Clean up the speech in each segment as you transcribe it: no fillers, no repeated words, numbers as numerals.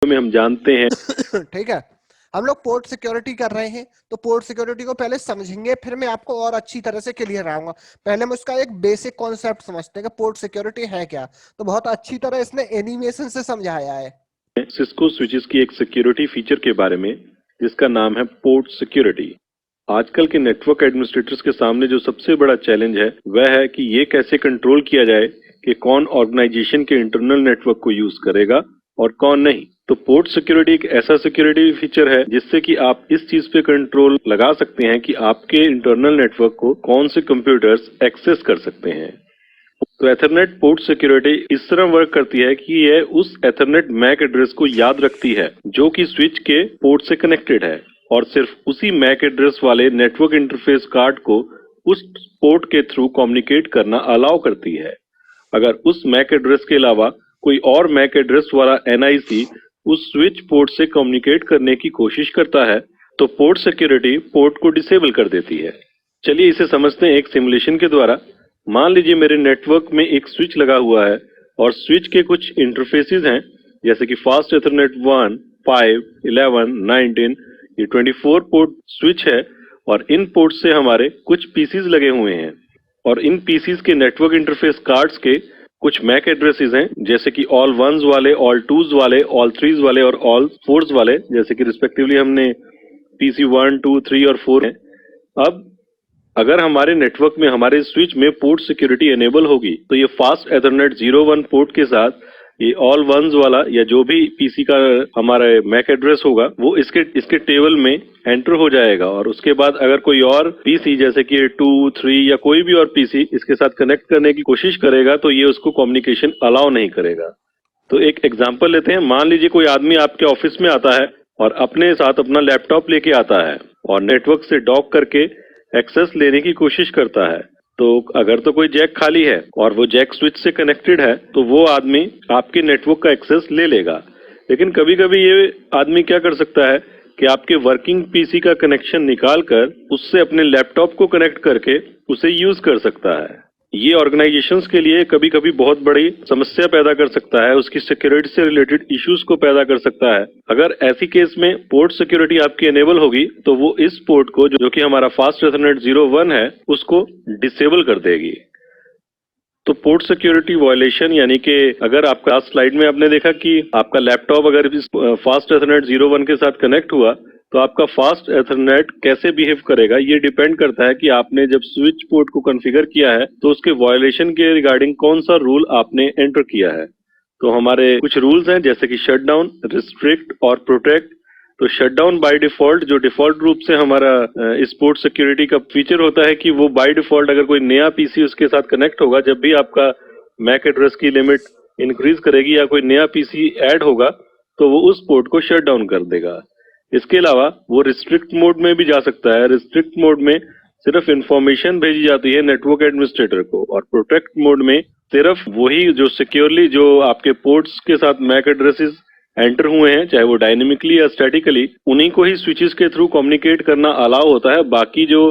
में हम जानते हैं। ठीक है, हम लोग पोर्ट सिक्योरिटी कर रहे हैं, तो पोर्ट सिक्योरिटी को पहले समझेंगे, फिर मैं आपको और अच्छी तरह से क्लियर आऊंगा। पहले हम उसका एक बेसिक कॉन्सेप्ट समझते हैं कि पोर्ट सिक्योरिटी है क्या। तो बहुत अच्छी तरह इसने एनिमेशन से समझाया है सिस्को स्विचेस की एक सिक्योरिटी फीचर के बारे में जिसका नाम है पोर्ट सिक्योरिटी। आजकल के नेटवर्क एडमिनिस्ट्रेटर्स के सामने जो सबसे बड़ा चैलेंज है वह है कि ये कैसे कंट्रोल किया जाए कि कौन ऑर्गेनाइजेशन के इंटरनल नेटवर्क को यूज करेगा और कौन नहीं। तो पोर्ट सिक्योरिटी एक ऐसा सिक्योरिटी फीचर है जिससे कि आप इस चीज पे कंट्रोल लगा सकते हैं कि आपके इंटरनल नेटवर्क को कौन से कंप्यूटर्स एक्सेस कर सकते हैं। तो एथरनेट पोर्ट सिक्योरिटी इस तरह वर्क करती है कि यह उस एथरनेट मैक एड्रेस को याद रखती है जो कि स्विच के पोर्ट से कनेक्टेड है, और सिर्फ उसी मैक एड्रेस वाले नेटवर्क इंटरफेस कार्ड को उस पोर्ट के थ्रू कम्युनिकेट करना अलाउ करती है। अगर उस मैक एड्रेस के अलावा कोई और मैक एड्रेस वाला एनआईसी उस स्विच पोर्ट से कम्युनिकेट करने की कोशिश करता है तो पोर्ट सिक्योरिटी पोर्ट को डिसेबल कर देती है। चलिए इसे समझते हैं एक सिमुलेशन के द्वारा। मान लीजिए मेरे नेटवर्क में एक स्विच लगा हुआ है और स्विच के कुछ इंटरफेसेस हैं जैसे कि फास्ट एथरनेट 1, 5, 11, 19। ये 24 पोर्ट स्विच है और इन पोर्ट से हमारे कुछ पीसीज लगे हुए हैं, और इन पीसीज के नेटवर्क इंटरफेस कार्ड्स के कुछ मैक एड्रेसेस हैं जैसे कि ऑल वंस वाले, ऑल टूज वाले, ऑल थ्रीज वाले और ऑल फोर्स वाले, जैसे कि रिस्पेक्टिवली हमने पीसी 1, 2, 3 और 4 हैं। अब अगर हमारे नेटवर्क में हमारे स्विच में पोर्ट सिक्योरिटी एनेबल होगी तो ये फास्ट एथरनेट 01 पोर्ट के साथ ये ऑल वंस वाला या जो भी पीसी का हमारा मैक एड्रेस होगा वो इसके इसके टेबल में एंटर हो जाएगा, और उसके बाद अगर कोई और पीसी जैसे कि 2, 3 या कोई भी और पीसी इसके साथ कनेक्ट करने की कोशिश करेगा तो ये उसको कम्युनिकेशन अलाउ नहीं करेगा। तो एक एग्जांपल लेते हैं। मान लीजिए कोई आदमी आपके ऑफिस में आता है और अपने साथ अपना लैपटॉप लेके आता है और नेटवर्क से डॉक करके एक्सेस लेने की कोशिश करता है। तो अगर तो कोई जैक खाली है और वो जैक स्विच से कनेक्टेड है तो वो आदमी आपके नेटवर्क का एक्सेस ले लेगा। लेकिन कभी कभी ये आदमी क्या कर सकता है कि आपके वर्किंग पीसी का कनेक्शन निकाल कर उससे अपने लैपटॉप को कनेक्ट करके उसे यूज कर सकता है। ये ऑर्गेनाइजेशंस के लिए कभी कभी बहुत बड़ी समस्या पैदा कर सकता है, उसकी सिक्योरिटी से रिलेटेड इश्यूज को पैदा कर सकता है। अगर ऐसी केस में पोर्ट सिक्योरिटी आपकी एनेबल होगी तो वो इस पोर्ट को जो कि हमारा फास्ट एथरनेट 01 है उसको डिसेबल कर देगी। तो पोर्ट सिक्योरिटी वायलेशन यानी कि अगर आपका स्लाइड में आपने देखा कि आपका लैपटॉप अगर इस फास्ट एथरनेट 01 के साथ कनेक्ट हुआ तो आपका फास्ट एथरनेट कैसे बिहेव करेगा ये डिपेंड करता है कि आपने जब स्विच पोर्ट को कॉन्फ़िगर किया है तो उसके वायलेशन के रिगार्डिंग कौन सा रूल आपने एंटर किया है। तो हमारे कुछ रूल्स हैं जैसे कि शट डाउन, रिस्ट्रिक्ट और प्रोटेक्ट। तो शट डाउन बाय डिफॉल्ट जो डिफॉल्ट रूप से हमारा इस पोर्ट सिक्योरिटी का फीचर होता है कि वो बाय डिफॉल्ट अगर कोई नया पीसी उसके साथ कनेक्ट होगा, जब भी आपका मैक एड्रेस की लिमिट इंक्रीज करेगी या कोई नया पीसी ऐड होगा तो वो उस पोर्ट को शट डाउन कर देगा। इसके अलावा वो रिस्ट्रिक्ट मोड में भी जा सकता है। रिस्ट्रिक्ट मोड में सिर्फ इंफॉर्मेशन भेजी जाती है नेटवर्क एडमिनिस्ट्रेटर को, और प्रोटेक्ट मोड में सिर्फ वही जो सिक्योरली जो आपके पोर्ट्स के साथ मैक एड्रेसेस एंटर हुए हैं चाहे वो डायनेमिकली या स्टैटिकली उन्हीं को ही स्विचेस के थ्रू कम्युनिकेट करना अलाउ होता है। बाकी जो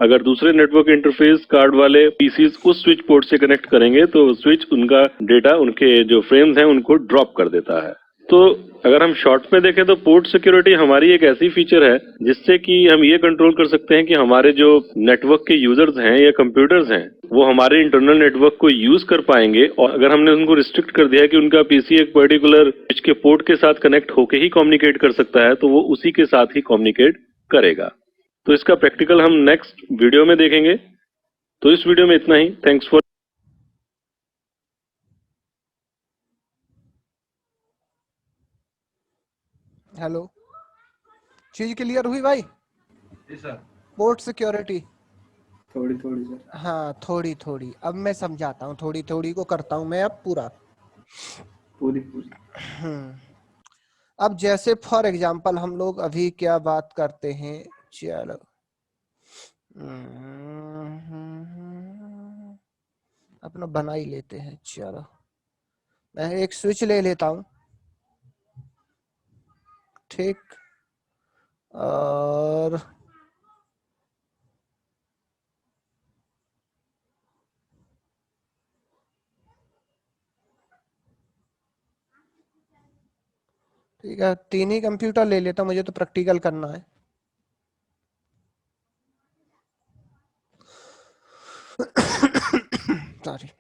अगर दूसरे नेटवर्क इंटरफेस कार्ड वाले पीसीज उस स्विच पोर्ट से कनेक्ट करेंगे तो स्विच उनका डेटा उनके जो फ्रेम्स हैं उनको ड्रॉप कर देता है। तो अगर हम शॉर्ट में देखें तो पोर्ट सिक्योरिटी हमारी एक ऐसी फीचर है जिससे कि हम ये कंट्रोल कर सकते हैं कि हमारे जो नेटवर्क के यूजर्स हैं या कंप्यूटर्स हैं वो हमारे इंटरनल नेटवर्क को यूज कर पाएंगे, और अगर हमने उनको रिस्ट्रिक्ट कर दिया कि उनका पीसी एक पर्टिकुलर स्विच के पोर्ट के साथ कनेक्ट होके ही कम्युनिकेट कर सकता है तो वो उसी के साथ ही कम्युनिकेट करेगा। तो इसका प्रैक्टिकल हम नेक्स्ट वीडियो में देखेंगे। तो इस वीडियो में इतना ही। थैंक्स फॉर हेलो, चीज क्लियर हुई भाई? जी सर। पोर्ट सिक्योरिटी थोड़ी थोड़ी सर। हाँ थोड़ी थोड़ी, अब मैं समझाता हूँ, थोड़ी थोड़ी को करता हूँ मैं अब पूरा। पूरी पूरी। अब जैसे फॉर एग्जांपल हम लोग अभी क्या बात करते हैं, चलो अपना बना ही लेते हैं। चलो मैं एक स्विच ले लेता हूँ, ठीक, और ठीक है, 3 ही कंप्यूटर ले लेता, मुझे तो प्रैक्टिकल करना है। सॉरी।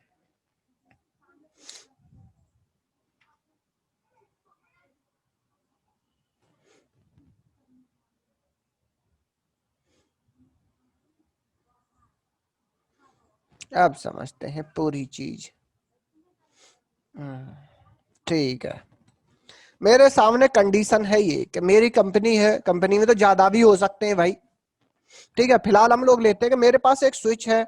अब समझते हैं पूरी चीज। ठीक है, मेरे सामने कंडीशन है ये कि मेरी कंपनी है, कंपनी में तो ज्यादा भी हो सकते हैं भाई। ठीक है, फिलहाल हम लोग लेते हैं कि मेरे पास एक स्विच है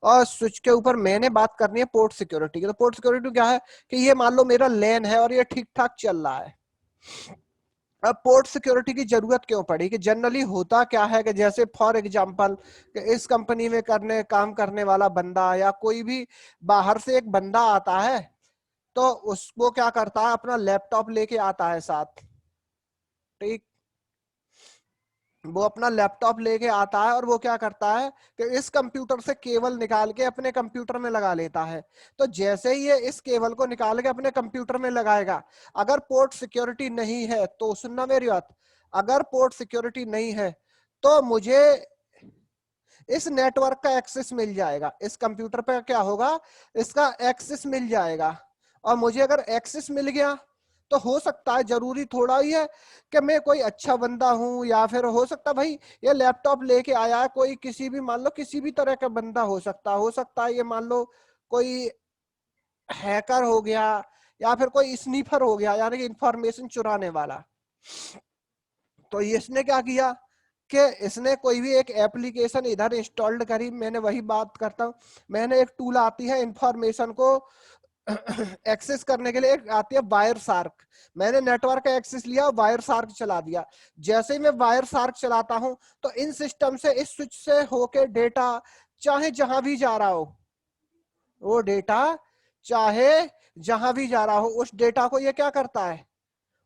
और स्विच के ऊपर मैंने बात करनी है पोर्ट सिक्योरिटी की। तो पोर्ट सिक्योरिटी क्या है कि ये मान लो मेरा लैन है और ये ठीक ठाक चल रहा है। अब पोर्ट सिक्योरिटी की जरूरत क्यों पड़ी कि जनरली होता क्या है कि जैसे फॉर एग्जांपल इस कंपनी में काम करने वाला बंदा या कोई भी बाहर से एक बंदा आता है, तो उसको क्या करता है, अपना लैपटॉप लेके आता है साथ। ठीक, वो अपना लैपटॉप लेके आता है और वो क्या करता है कि इस कंप्यूटर से केबल निकाल के अपने कंप्यूटर में लगा लेता है। तो जैसे ही ये इस केबल को निकाल के अपने कंप्यूटर में लगाएगा, अगर पोर्ट सिक्योरिटी नहीं है तो सुनना मेरी बात, अगर पोर्ट सिक्योरिटी नहीं है तो मुझे इस नेटवर्क का एक्सेस मिल जाएगा। इस कंप्यूटर पे क्या होगा, इसका एक्सेस मिल जाएगा। और मुझे अगर एक्सेस मिल गया तो हो सकता है, जरूरी थोड़ा ही है कि मैं कोई अच्छा बंदा हूं, या फिर हो सकता है भाई ये लैपटॉप लेके आया है कोई, किसी भी मान लो किसी भी तरह का बंदा हो सकता है ये मान लो कोई हैकर हो गया या फिर कोई स्नीफर हो गया, यानी कि इंफॉर्मेशन चुराने वाला। तो इसने क्या किया कि इसने कोई भी एक एप्लीकेशन इधर इंस्टॉल्ड करी। मैंने वही बात करता हूँ, मैंने एक टूल आती है इंफॉर्मेशन को एक्सेस करने के लिए, एक आती है वायर सार्क। मैंने नेटवर्क का एक्सेस लिया, वायर सार्क चला दिया। जैसे ही मैं वायर सार्क चलाता हूं तो इन सिस्टम से, इस स्विच से होके डेटा चाहे जहां भी जा रहा हो, वो डेटा चाहे जहां भी जा रहा हो, उस डेटा को ये क्या करता है,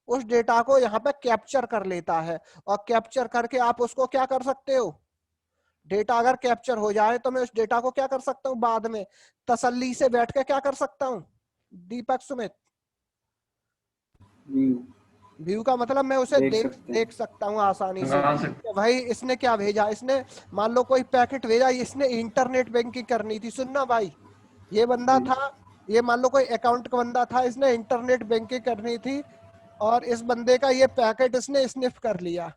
उस डेटा को यहाँ पे कैप्चर कर लेता है। और कैप्चर करके आप उसको क्या कर सकते हो, डेटा अगर कैप्चर हो जाए तो मैं उस डेटा को क्या कर सकता हूँ, बाद में तसल्ली से बैठ के क्या कर सकता हूँ दीपक सुमित, व्यू व्यू का मतलब मैं उसे देख सकते सकता हूँ आसानी से हाँ कि भाई इसने क्या भेजा। इसने मान लो कोई पैकेट भेजा, इसने इंटरनेट बैंकिंग करनी थी। सुनना भाई, ये बंदा जी। था, ये मान लो कोई अकाउंट का बंदा था, इसने इंटरनेट बैंकिंग करनी थी और इस बंदे का ये पैकेट इसने स्निफ कर लिया।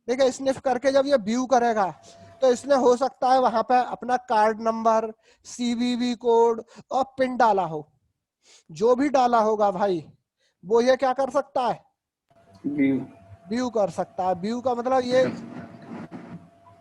ठीक है, स्निफ करके जब ये व्यू करेगा तो इसने हो सकता है वहां पे अपना कार्ड नंबर, सीवीवी कोड और पिन डाला हो। जो भी डाला होगा भाई वो ये क्या कर सकता है, व्यू व्यू कर सकता है। व्यू का मतलब ये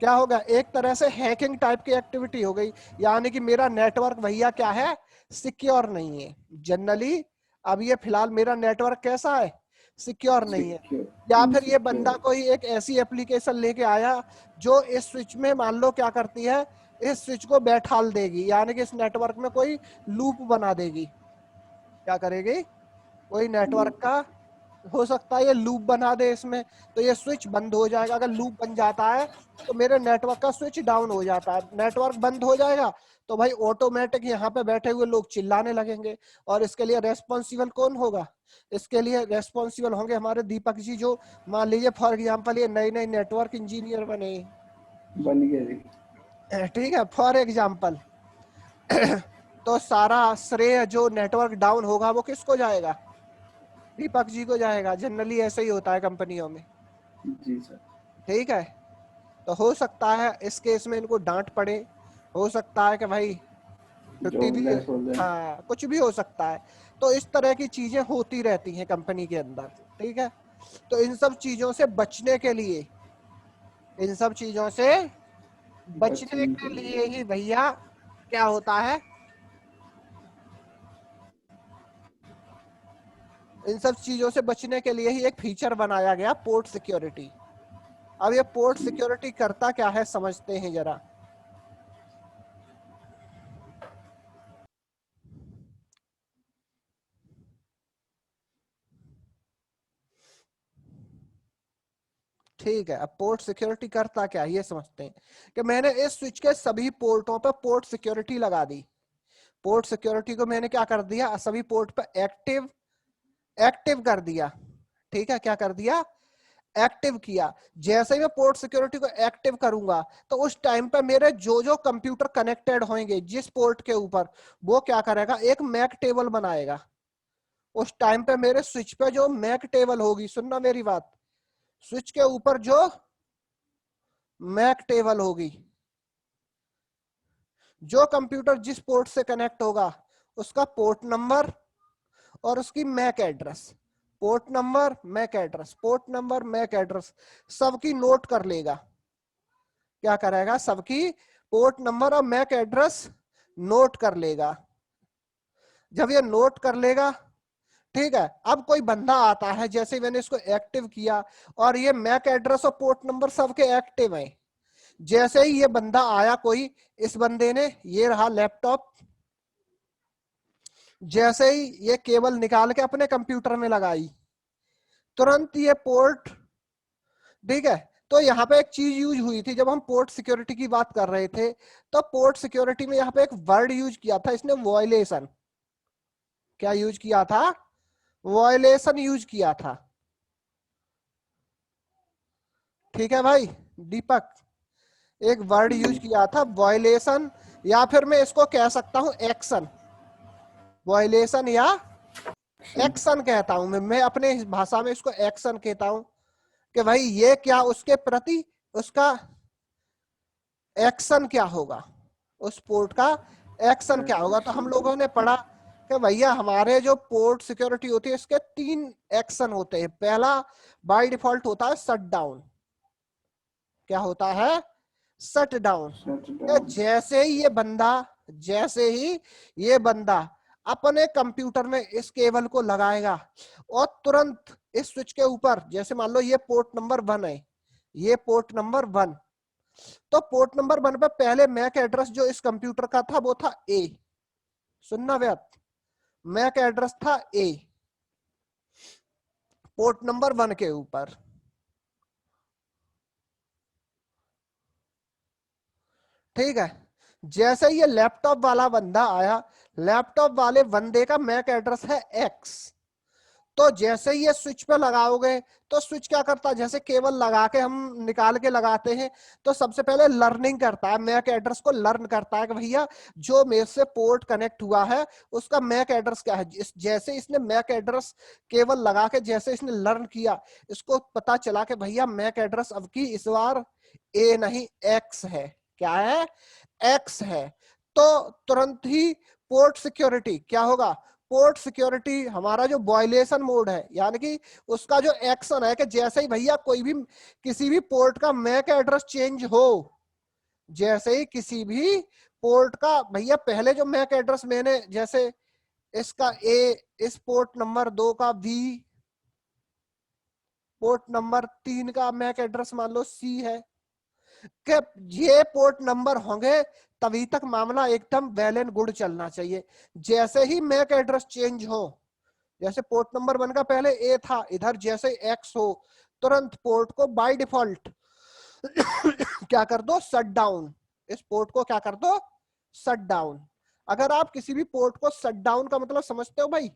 क्या होगा, एक तरह से हैकिंग टाइप की एक्टिविटी हो गई। यानी कि मेरा नेटवर्क भैया क्या है, सिक्योर नहीं है जनरली। अब ये फिलहाल मेरा नेटवर्क कैसा है, सिक्योर नहीं है। या फिर ये बंदा कोई एक ऐसी एप्लीकेशन लेके आया जो इस स्विच में मान लो क्या करती है, इस स्विच को बैठाल देगी, यानी कि इस नेटवर्क में कोई लूप बना देगी। क्या करेगी, कोई नेटवर्क का हो सकता है ये लूप बना दे इसमें, तो ये स्विच बंद हो जाएगा। अगर लूप बन जाता है तो मेरे नेटवर्क का स्विच डाउन हो जाता है। नेटवर्क बंद हो जाएगा तो भाई ऑटोमेटिक यहाँ पे बैठे हुए लोग चिल्लाने लगेंगे। और इसके लिए रेस्पॉन्सिबल कौन होगा, इसके लिए रेस्पॉन्सिबल होंगे हमारे दीपक जी, जो मान लीजिए फॉर एग्जाम्पल ये नई नई नेटवर्क इंजीनियर बने, बन गया जी। ठीक है फॉर एग्जाम्पल। तो सारा श्रेय जो नेटवर्क डाउन होगा वो किसको जाएगा, दीपक जी को जाएगा। जनरली ऐसे ही होता है कंपनियों में। जी सर। ठीक है, तो हो सकता है इस केस में इनको डांट पड़े, हो सकता है कि भाई छुट्टी जॉब भी, लेस हो जाए। हाँ कुछ भी हो सकता है। तो इस तरह की चीजें होती रहती हैं कंपनी के अंदर। ठीक है, तो इन सब चीजों से बचने के लिए, इन सब चीजों से बचने बचने के के लिए लिए ही भैया क्या होता है, इन सब चीजों से बचने के लिए ही एक फीचर बनाया गया पोर्ट सिक्योरिटी। अब ये पोर्ट सिक्योरिटी करता क्या है समझते हैं जरा। ठीक है, अब पोर्ट सिक्योरिटी करता क्या है ये समझते हैं कि मैंने इस स्विच के सभी पोर्टों पर पोर्ट सिक्योरिटी लगा दी। पोर्ट सिक्योरिटी को मैंने क्या कर दिया, सभी पोर्ट पर एक्टिव कर दिया। ठीक है, क्या कर दिया, एक्टिव किया। जैसे ही मैं पोर्ट सिक्योरिटी को एक्टिव करूंगा तो उस टाइम पे मेरे जो जो कंप्यूटर कनेक्टेड होंगे जिस पोर्ट के ऊपर, वो क्या करेगा, एक मैक टेबल बनाएगा। उस टाइम पे मेरे स्विच पे जो मैक टेबल होगी, सुनना मेरी बात, स्विच के ऊपर जो मैक टेबल होगी, जो कंप्यूटर जिस पोर्ट से कनेक्ट होगा उसका पोर्ट नंबर और उसकी MAC address, port number MAC address, port number MAC address सबकी नोट कर लेगा। क्या करेगा, सबकी पोर्ट नंबर और मैक एड्रेस नोट कर लेगा। जब ये नोट कर लेगा, ठीक है, अब कोई बंदा आता है, जैसे मैंने इसको एक्टिव किया और ये मैक एड्रेस और पोर्ट नंबर सबके एक्टिव है। जैसे ही ये बंदा आया कोई, इस बंदे ने, ये रहा लैपटॉप, जैसे ही ये केबल निकाल के अपने कंप्यूटर में लगाई, तुरंत ये पोर्ट, ठीक है। तो यहाँ पे एक चीज यूज हुई थी, जब हम पोर्ट सिक्योरिटी की बात कर रहे थे, तो पोर्ट सिक्योरिटी में यहाँ पे एक वर्ड यूज किया था इसने, वॉयलेशन। क्या यूज किया था, वॉयलेशन यूज किया था। ठीक है भाई दीपक, एक वर्ड यूज किया था वॉयलेशन, या फिर मैं इसको कह सकता हूं एक्शन, वॉयलेशन या एक्शन कहता हूं मैं अपने भाषा में इसको एक्शन कहता हूं, कि भाई ये क्या, उसके प्रति उसका एक्शन क्या होगा, उस पोर्ट का एक्शन क्या होगा। तो हम लोगों ने पढ़ा कि भैया हमारे जो पोर्ट सिक्योरिटी होती है इसके 3 एक्शन होते हैं। पहला बाय डिफॉल्ट होता है शट डाउन। क्या होता है, शट डाउन। जैसे ही ये बंदा अपने कंप्यूटर में इस केबल को लगाएगा और तुरंत इस स्विच के ऊपर, जैसे मान लो ये पोर्ट नंबर 1 है, ये पोर्ट नंबर 1, तो पोर्ट नंबर 1 पे पहले मैक एड्रेस जो इस कंप्यूटर का था वो था ए, सुनना व्याप, मैक एड्रेस था ए पोर्ट नंबर 1 के ऊपर। ठीक है, जैसे ये लैपटॉप वाला बंदा आया, लैपटॉप वाले बंदे का मैक एड्रेस है एक्स, तो जैसे ही ये स्विच पे लगाओगे तो स्विच क्या करता है, जैसे केबल लगा के हम निकाल के लगाते हैं, तो सबसे पहले लर्निंग करता है, मैक एड्रेस को लर्न करता है कि भैया जो मेरे से पोर्ट कनेक्ट हुआ है उसका मैक एड्रेस क्या है। जैसे इसने मैक एड्रेस केबल लगा के जैसे इसने लर्न किया, इसको पता चला कि भैया मैक एड्रेस अब की इस बार ए नहीं एक्स है। क्या है, एक्स है। तो तुरंत ही पोर्ट सिक्योरिटी क्या होगा, पोर्ट सिक्योरिटी हमारा जो वॉयलेशन मोड है, यानी कि उसका जो एक्शन है कि जैसे ही भैया कोई भी किसी भी पोर्ट का मैक एड्रेस चेंज हो, जैसे ही किसी भी पोर्ट का, भैया पहले जो मैक एड्रेस मैंने, जैसे इसका ए, इस पोर्ट नंबर 2 का बी, पोर्ट नंबर 3 का मैक एड्रेस मान लो सी है, कि ये पोर्ट नंबर होंगे तभी तक मामला एकदम वेल एंड गुड चलना चाहिए। जैसे ही मैक एड्रेस चेंज हो, जैसे पोर्ट नंबर 1 का पहले ए था, इधर जैसे एक्स हो, तुरंत पोर्ट को बाय डिफॉल्ट क्या कर दो, शट डाउन। इस पोर्ट को क्या कर दो, शट डाउन। अगर आप किसी भी पोर्ट को शट डाउन का मतलब समझते हो भाई,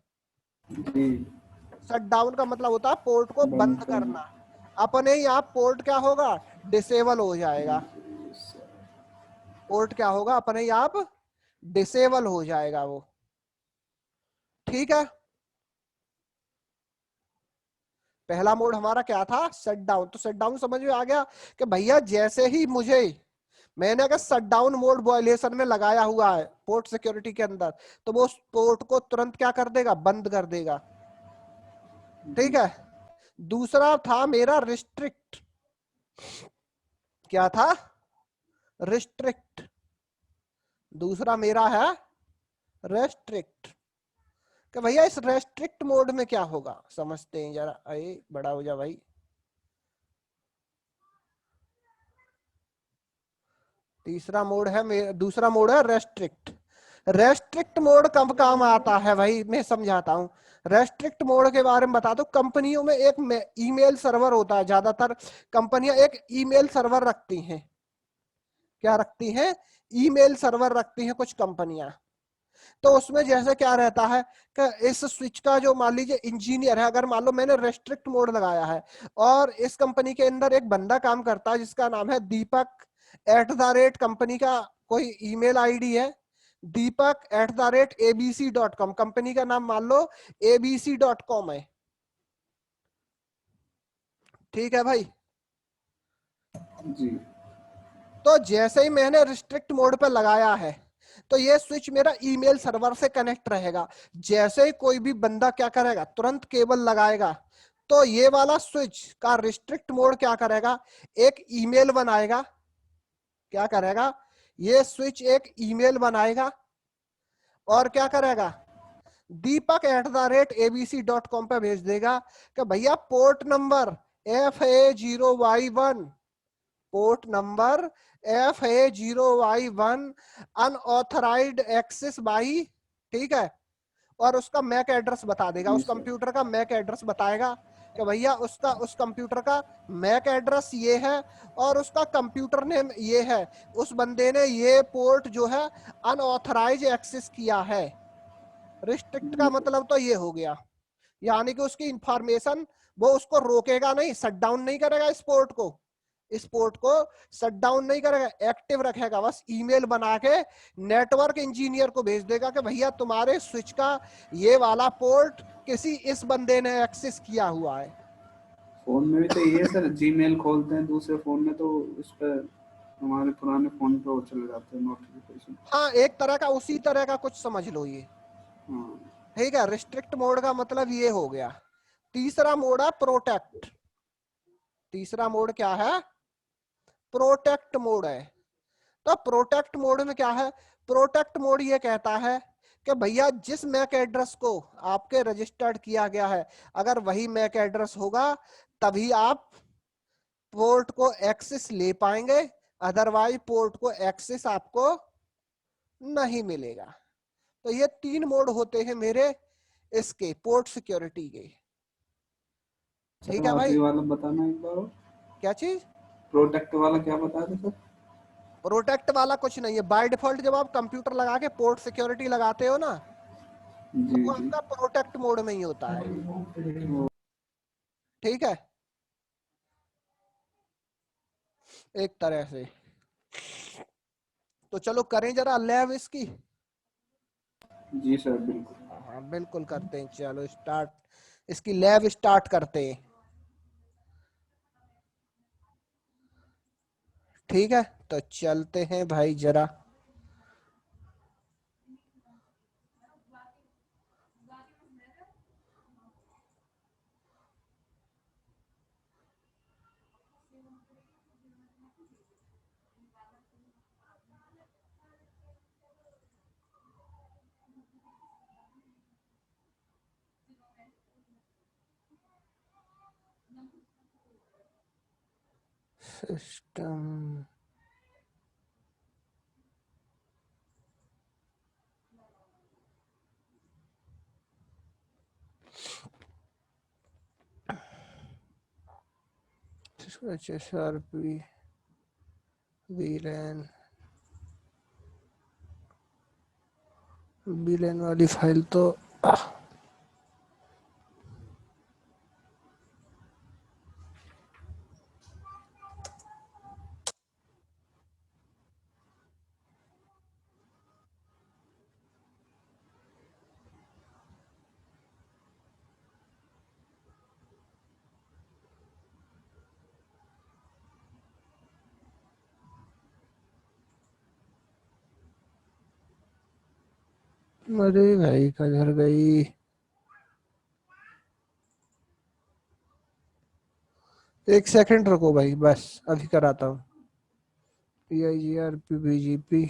शट डाउन का मतलब होता है पोर्ट को बंद करना। अपने ही आप पोर्ट क्या होगा, डिसेबल हो जाएगा। पोर्ट क्या होगा, अपने ही आप डिसेबल हो जाएगा वो। ठीक है, पहला मोड हमारा क्या था, शट डाउन। तो शट डाउन समझ में आ गया कि भैया जैसे ही मुझे, मैंने अगर शट डाउन मोड वॉयलेशन में लगाया हुआ है पोर्ट सिक्योरिटी के अंदर, तो वो उस पोर्ट को तुरंत क्या कर देगा, बंद कर देगा। ठीक है, दूसरा था मेरा रिस्ट्रिक्ट। क्या था, रिस्ट्रिक्ट। दूसरा मेरा है रेस्ट्रिक्ट। कि भैया इस रेस्ट्रिक्ट मोड में क्या होगा, समझते हैं जरा, अरे बड़ा हो जा भाई। तीसरा मोड है, दूसरा मोड है रेस्ट्रिक्ट। रेस्ट्रिक्ट मोड कब काम आता है भाई, मैं समझाता हूं। रेस्ट्रिक्ट मोड के बारे में बता दो। कंपनियों में एक ईमेल सर्वर होता है, ज्यादातर कंपनियां एक ईमेल सर्वर रखती हैं। क्या रखती हैं, ईमेल सर्वर रखती हैं कुछ कंपनियां। तो उसमें जैसे क्या रहता है कि इस स्विच का जो मान लीजिए इंजीनियर है, अगर मान लो मैंने रेस्ट्रिक्ट मोड लगाया है और इस कंपनी के अंदर एक बंदा काम करता है जिसका नाम है दीपक, @ कंपनी का कोई ईमेल आईडी है, दीपक @abc.com, कंपनी का नाम मान लो abc.com है। ठीक है भाई। जी तो जैसे ही मैंने रिस्ट्रिक्ट मोड पे लगाया है तो ये स्विच मेरा ईमेल सर्वर से कनेक्ट रहेगा। जैसे ही कोई भी बंदा क्या करेगा, तुरंत केबल लगाएगा, तो ये वाला स्विच का रिस्ट्रिक्ट मोड क्या करेगा, एक ईमेल बनाएगा। क्या करेगा, ये स्विच एक ईमेल बनाएगा और क्या करेगा, दीपक @abc.com पे भेज देगा कि भैया port number FA0Y1, port number FA0Y1 unauthorised access by, ठीक है, और उसका मैक एड्रेस बता देगा, जी उस सर। कंप्यूटर का मैक एड्रेस बताएगा कि भैया उसका उस कंप्यूटर का मैक एड्रेस ये है और उसका कंप्यूटर नेम ये है, उस बंदे ने ये पोर्ट जो है अनऑथराइज एक्सेस किया है। रिस्ट्रिक्ट का जी सर। मतलब तो ये हो गया, यानी कि उसकी इंफॉर्मेशन वो उसको रोकेगा नहीं, शट डाउन नहीं करेगा इस पोर्ट को, इस पोर्ट को शट डाउन नहीं करेगा, एक्टिव रखेगा। बस ईमेल बना के नेटवर्क इंजीनियर को भेज देगा कि भैया तुम्हारे स्विच का ये वाला पोर्ट किसी इस बंदे ने एक्सेस किया हुआ है। फोन में भी तो ये सर, जीमेल खोलते हैं दूसरे फोन में तो उस पर हमारे पुराने फोन पे वो चले जाते हैं नोटिफिकेशन। हाँ, एक तरह का उसी तरह का कुछ समझ लो ये। हाँ ठीक है, रिस्ट्रिक्ट मोड का मतलब ये हो गया। तीसरा मोड है प्रोटेक्ट। तीसरा मोड क्या है, प्रोटेक्ट मोड है। तो प्रोटेक्ट मोड में क्या है, प्रोटेक्ट मोड ये कहता है कि भैया जिस मैक एड्रेस को आपके रजिस्टर्ड किया गया है, अगर वही मैक एड्रेस होगा तभी आप पोर्ट को एक्सेस ले पाएंगे, अदरवाइज पोर्ट को एक्सेस आपको नहीं मिलेगा। तो ये 3 मोड होते हैं मेरे इसके पोर्ट सिक्योरिटी के। ठीक सर है आप भाई। ये वाला बताना एक बार और। क्या चीज, प्रोटेक्ट वाला क्या बता रहे सर? प्रोटेक्ट वाला कुछ नहीं है, बाय डिफॉल्ट जब आप कंप्यूटर लगा के पोर्ट सिक्योरिटी लगाते हो ना, तो जी वो जी। आपका प्रोटेक्ट मोड में ही होता है। ठीक है, एक तरह से। तो चलो करें जरा लैब इसकी। जी सर बिल्कुल। हाँ बिल्कुल करते हैं, चलो स्टार्ट, इसकी लैब स्टार्ट करते हैं। ठीक है, तो चलते हैं भाई जरा। सिस्टम, SRP, VLAN, VLAN वाली फाइल तो अरे भाई कधर गई। एक सेकंड रुको भाई, बस अभी कराता हूँ। PIGRP BGP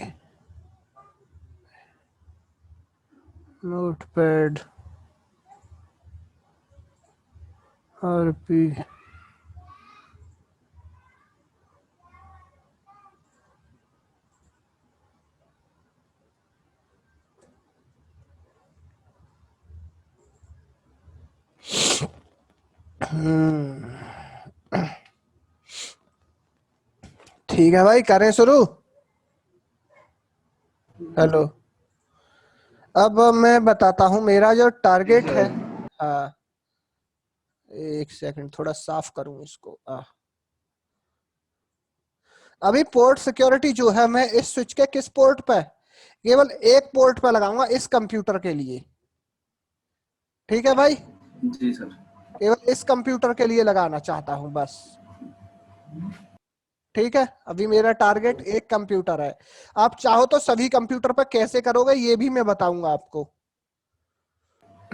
नोटपैड RP ठीक है भाई, करें शुरू। हेलो, अब मैं बताता हूं मेरा जो टारगेट है। हाँ, एक सेकंड, थोड़ा साफ करूं इसको। अभी पोर्ट सिक्योरिटी जो है, मैं इस स्विच के किस पोर्ट पे, केवल एक पोर्ट पे लगाऊंगा इस कंप्यूटर के लिए। ठीक है भाई, जी सर। केवल इस कंप्यूटर के लिए लगाना चाहता हूं बस। ठीक है, अभी मेरा टारगेट एक कंप्यूटर है। आप चाहो तो सभी कंप्यूटर पर कैसे करोगे ये भी मैं बताऊंगा आपको।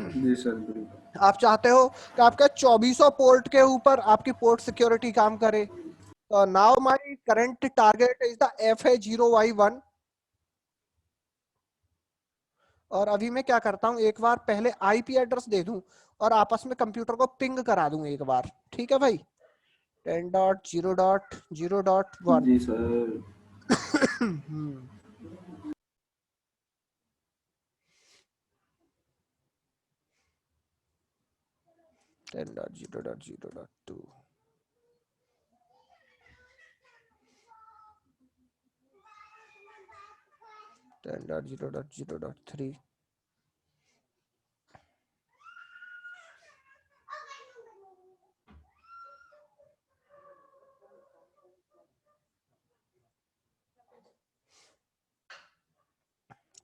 जी सर बिल्कुल। आप चाहते हो कि आपके 2400 पोर्ट के ऊपर आपकी पोर्ट सिक्योरिटी काम करे, तो now my current target is the FA0Y1। और अभी मैं क्या करता हूं, एक बार पहले IP एड्रेस दे दूं और आपस में कंप्यूटर को पिंग करा दूं एक बार। ठीक है भाई, 10.0.0.1। जी सर। 10.0.0.2। 10.0.0.3।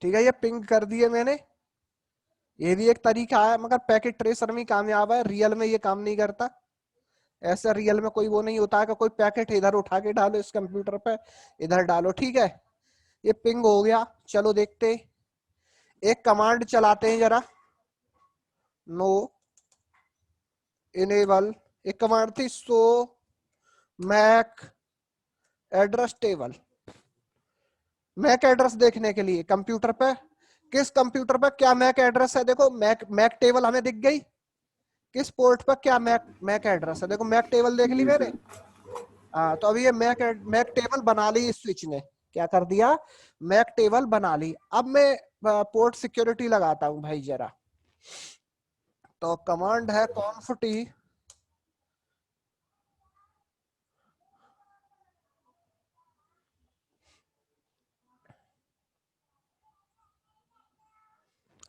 ठीक है, ये पिंग कर दिए मैंने। ये भी एक तरीका है, मगर पैकेट ट्रेसर में कामयाब है, रियल में ये काम नहीं करता। ऐसा रियल में कोई वो नहीं होता है कि कोई पैकेट इधर उठा के डालो इस कंप्यूटर पे, इधर डालो। ठीक है, ये पिंग हो गया। चलो देखते, एक कमांड चलाते हैं जरा। नो इनेबल, एक कमांड थी show MAC address table. MAC address देखने के लिए कंप्यूटर पे, किस कंप्यूटर पे क्या मैक एड्रेस है, देखो मैक मैक टेबल हमें दिख गई। किस पोर्ट पर क्या मैक मैक एड्रेस है, देखो मैक टेबल देख ली जी मैंने। सर। हाँ, तो अभी ये मैक मैक टेबल बना ली इस स्विच ने। क्या कर दिया, मैक टेबल बना ली। अब मैं पोर्ट सिक्योरिटी लगाता हूं भाई जरा। तो कमांड है conft।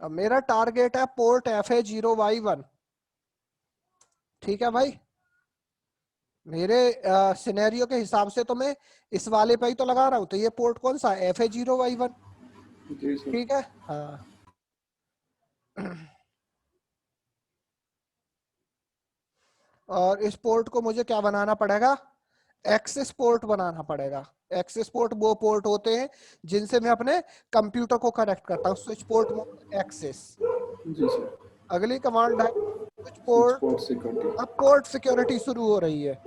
अब मेरा टारगेट है पोर्ट FA0Y1। ठीक है भाई, मेरे सिनेरियो के हिसाब से तो मैं इस वाले पे ही तो लगा रहा हूं, तो ये पोर्ट कौन सा है, FA0Y1। जी सर। ठीक है, हाँ। और इस पोर्ट को मुझे क्या बनाना पड़ेगा, एक्सेस पोर्ट बनाना पड़ेगा। एक्सेस पोर्ट वो पोर्ट होते हैं जिनसे मैं अपने कंप्यूटर को कनेक्ट करता हूँ। Switch port mode access. जी सर। अगली कमांड है switch switch port. Port security. अब पोर्ट सिक्योरिटी शुरू हो रही है।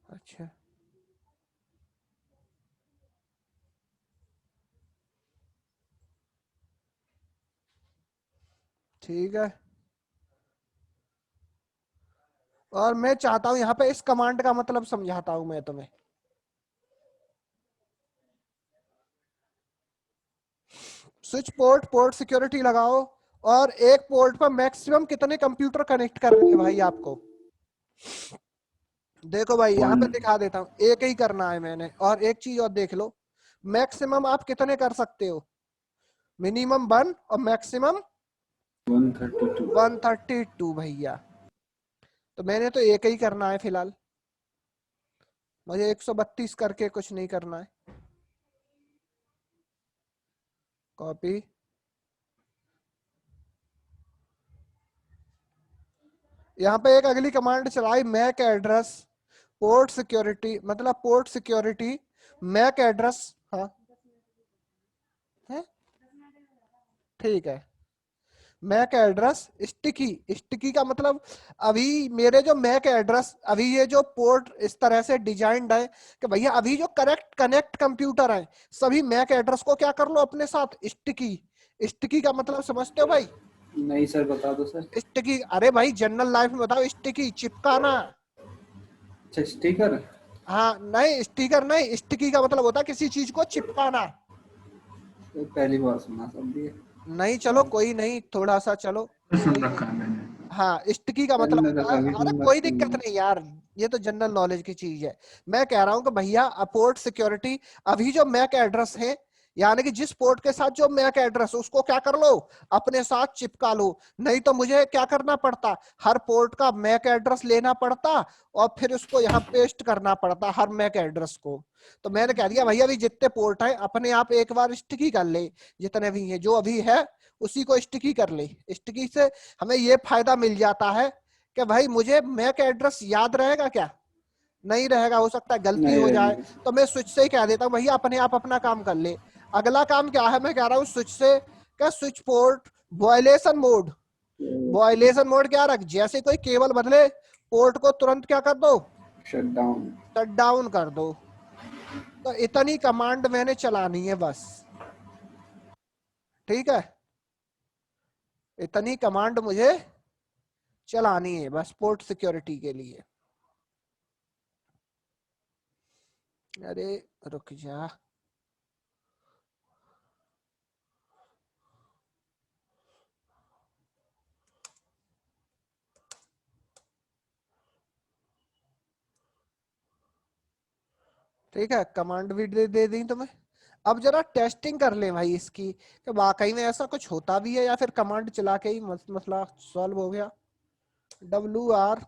अच्छा, ठीक है। और मैं चाहता हूं यहाँ पे इस कमांड का मतलब समझाता हूं मैं तुम्हें। स्विच पोर्ट पोर्ट सिक्योरिटी लगाओ, और एक पोर्ट पर मैक्सिमम कितने कंप्यूटर कनेक्ट करने हैं भाई आपको। देखो भाई, यहाँ पे वन दिखा देता हूँ, एक ही करना है मैंने। और एक चीज और देख लो, मैक्सिमम आप कितने कर सकते हो, मिनिमम 1 और मैक्सिमम 132। 132 भैया। तो मैंने तो एक ही करना है फिलहाल, मुझे 132 करके कुछ नहीं करना है। कॉपी, यहाँ पे एक अगली कमांड चलाई, मैक एड्रेस पोर्ट सिक्योरिटी, मतलब पोर्ट सिक्योरिटी मैक एड्रेस। हाँ है, ठीक है। मैक एड्रेस स्टिकी, स्टिकी का मतलब अभी मेरे जो मैक एड्रेस, अभी ये जो पोर्ट इस तरह से डिजाइंड है कि भैया अभी जो करेक्ट कनेक्ट कंप्यूटर है सभी मैक एड्रेस को क्या कर लो अपने साथ स्टिकी। स्टिकी का मतलब समझते हो भाई, नहीं सर, बता दो सर। स्टिकी, अरे भाई जनरल लाइफ में बताओ, स्टिकी चिपकाना। अच्छा, स्टिकर। हाँ नहीं, स्टिकर नहीं, स्टिकी का मतलब होता है किसी चीज को चिपकाना। पहली बार सुना सब ये। नहीं चलो कोई नहीं, थोड़ा सा चलो सुन कोई नहीं। रखा है मैंने। हाँ स्टिकी का मतलब होता है, अरे कोई दिक्कत नहीं यार, ये तो जनरल नॉलेज की चीज है। मैं कह रहा हूँ कि भैया पोर्ट सिक्योरिटी, अभी जो मैक एड्रेस है, यानी कि जिस पोर्ट के साथ जो मैक एड्रेस उसको क्या कर लो, अपने साथ चिपका लो। नहीं तो मुझे क्या करना पड़ता, हर पोर्ट का मैक एड्रेस लेना पड़ता और फिर उसको यहाँ पेस्ट करना पड़ता हर मैक एड्रेस को। तो मैंने कह दिया भैया अभी जितने पोर्ट है अपने आप एक बार स्टिकी कर ले, जितने भी है जो अभी है उसी को स्टिकी कर ले। स्टिकी से हमें ये फायदा मिल जाता है कि भाई मुझे मैक एड्रेस याद रहेगा क्या, नहीं रहेगा, हो सकता है गलती हो जाए, तो मैं स्विच से ही कह देता हूँ भैया अपने आप अपना काम कर ले। अगला काम क्या है, मैं कह रहा हूँ स्विच से क्या, switch port violation mode. Violation mode क्या रख, जैसे कोई केबल बदले पोर्ट को तुरंत क्या कर दो, शट डाउन कर दो। तो इतनी कमांड मैंने चलानी है बस, ठीक है, इतनी कमांड मुझे चलानी है बस पोर्ट सिक्योरिटी के लिए। अरे रुक जा, ठीक है कमांड भी दे दी तुम्हें। अब जरा टेस्टिंग कर ले भाई इसकी कि वाकई में ऐसा कुछ होता भी है या फिर कमांड चला के ही मसला सॉल्व हो गया। WR